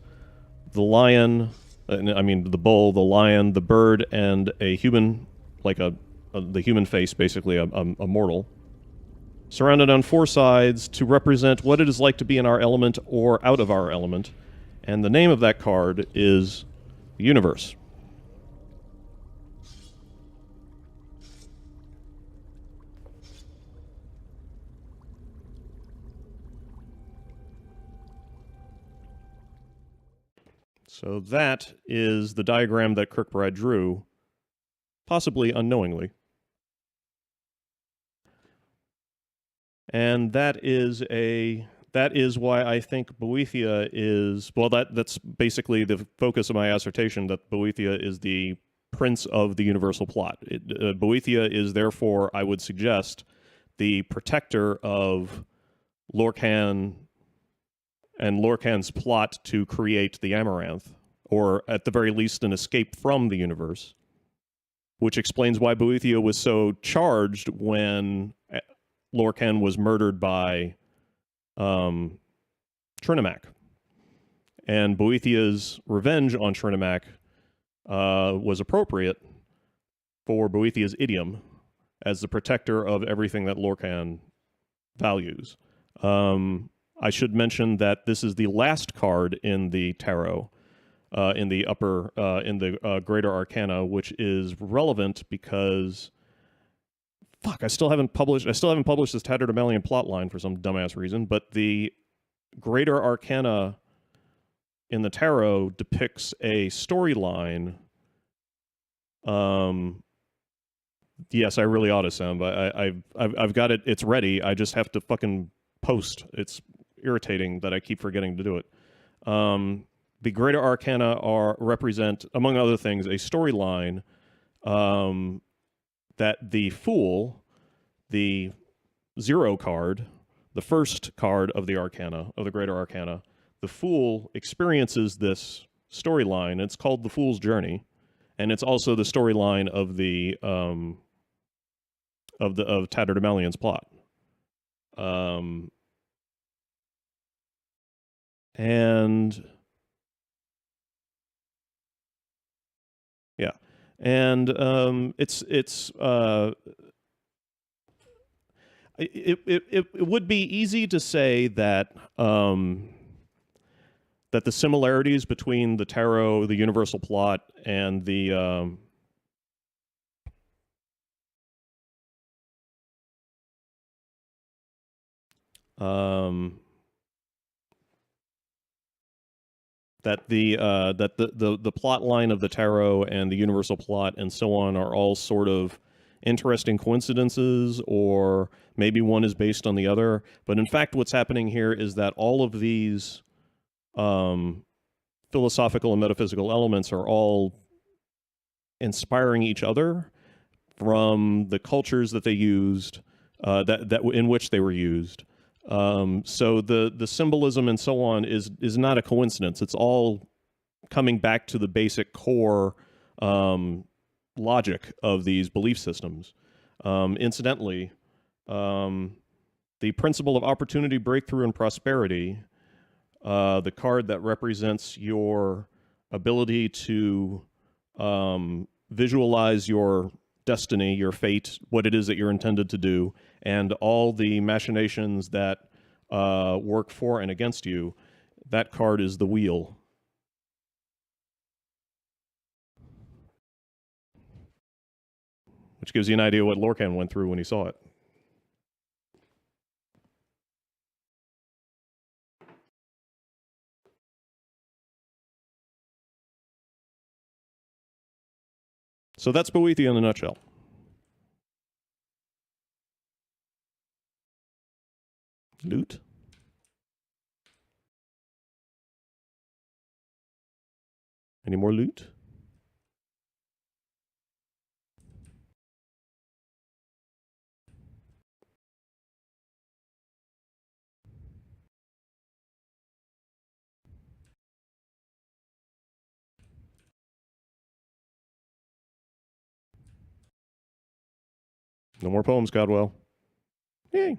the lion, the bull, the lion, the bird, and a human, like the human face, basically a mortal. Surrounded on four sides to represent what it is like to be in our element or out of our element. And the name of that card is the Universe. So that is the diagram that Kirkbride drew, possibly unknowingly. And that is why I think Boethia is, well, that's basically the focus of my assertion, that Boethia is the prince of the universal plot. Boethia is therefore, I would suggest, the protector of Lorkhan and Lorkhan's plot to create the Amaranth, or at the very least an escape from the universe, which explains why Boethia was so charged when Lorkhan was murdered by Trinimac. And Boethia's revenge on Trinimac was appropriate for Boethia's idiom as the protector of everything that Lorkhan values. I should mention that this is the last card in the tarot, in the Greater Arcana, which is relevant because I still haven't published this Tatterdemalion plotline for some dumbass reason, but the Greater Arcana in the tarot depicts a storyline Yes, I really ought to, Sam. I've got it. It's ready. I just have to fucking post. It's irritating that I keep forgetting to do it. The Greater Arcana represent, among other things, a storyline that the Fool, the 0 card, the first card of the Arcana, of the Greater Arcana, the Fool experiences this storyline. It's called the Fool's Journey, and it's also the storyline of the of Tatterdemalion's plot. And yeah, and it would be easy to say that that the similarities between the tarot, the universal plot, and the that the plot line of the tarot and the universal plot and so on are all sort of interesting coincidences, or maybe one is based on the other. But in fact, what's happening here is that all of these philosophical and metaphysical elements are all inspiring each other from the cultures that they used, that in which they were used. So the symbolism and so on is not a coincidence. It's all coming back to the basic core logic of these belief systems. Incidentally, the principle of opportunity, breakthrough, and prosperity, the card that represents your ability to visualize your destiny, your fate, what it is that you're intended to do, and all the machinations that work for and against you, that card is the Wheel. Which gives you an idea what Lorcan went through when he saw it. So that's Boethia in a nutshell. Loot. Any more loot? No more poems, Godwell. Yay.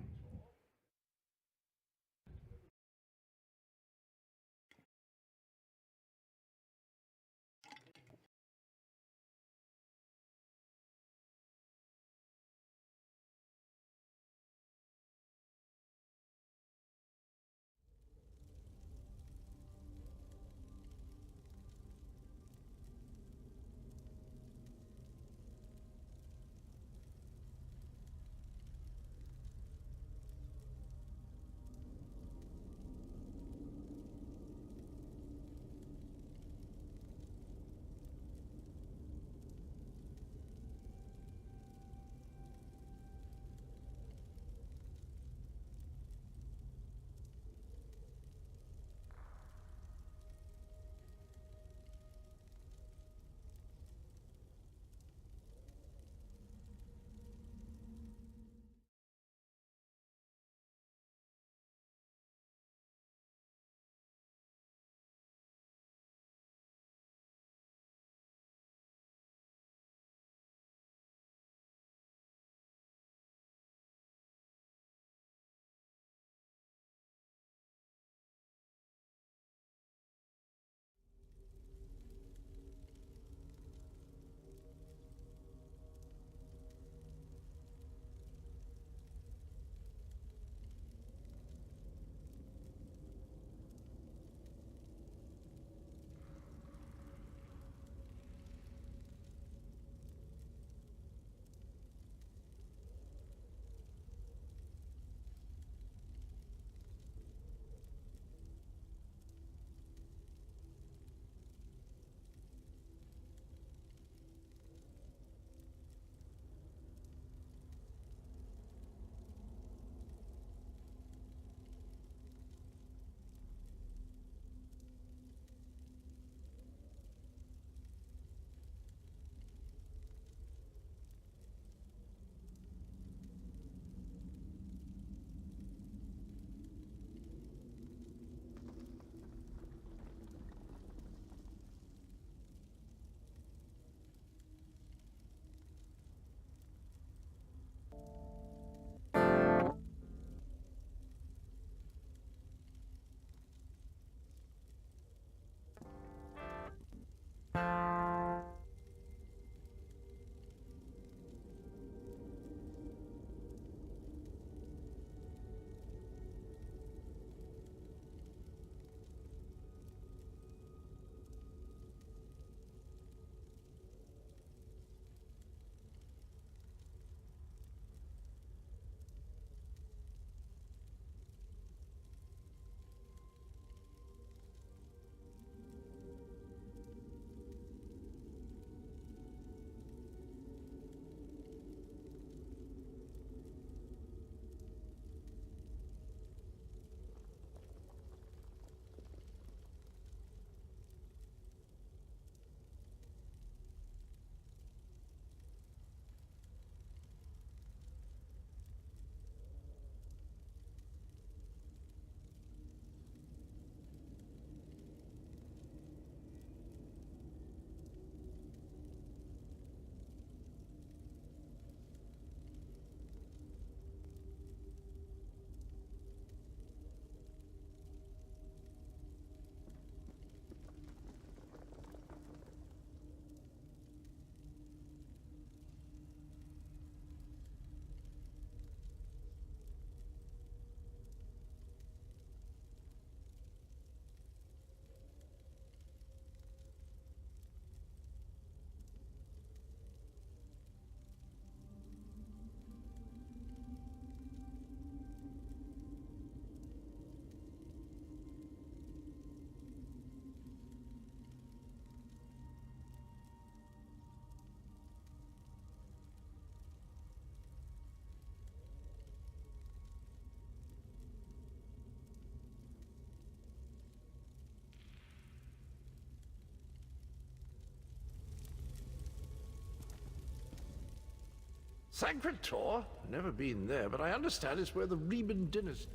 Sacred Tor? Never been there, but I understand it's where the Reben dynasty...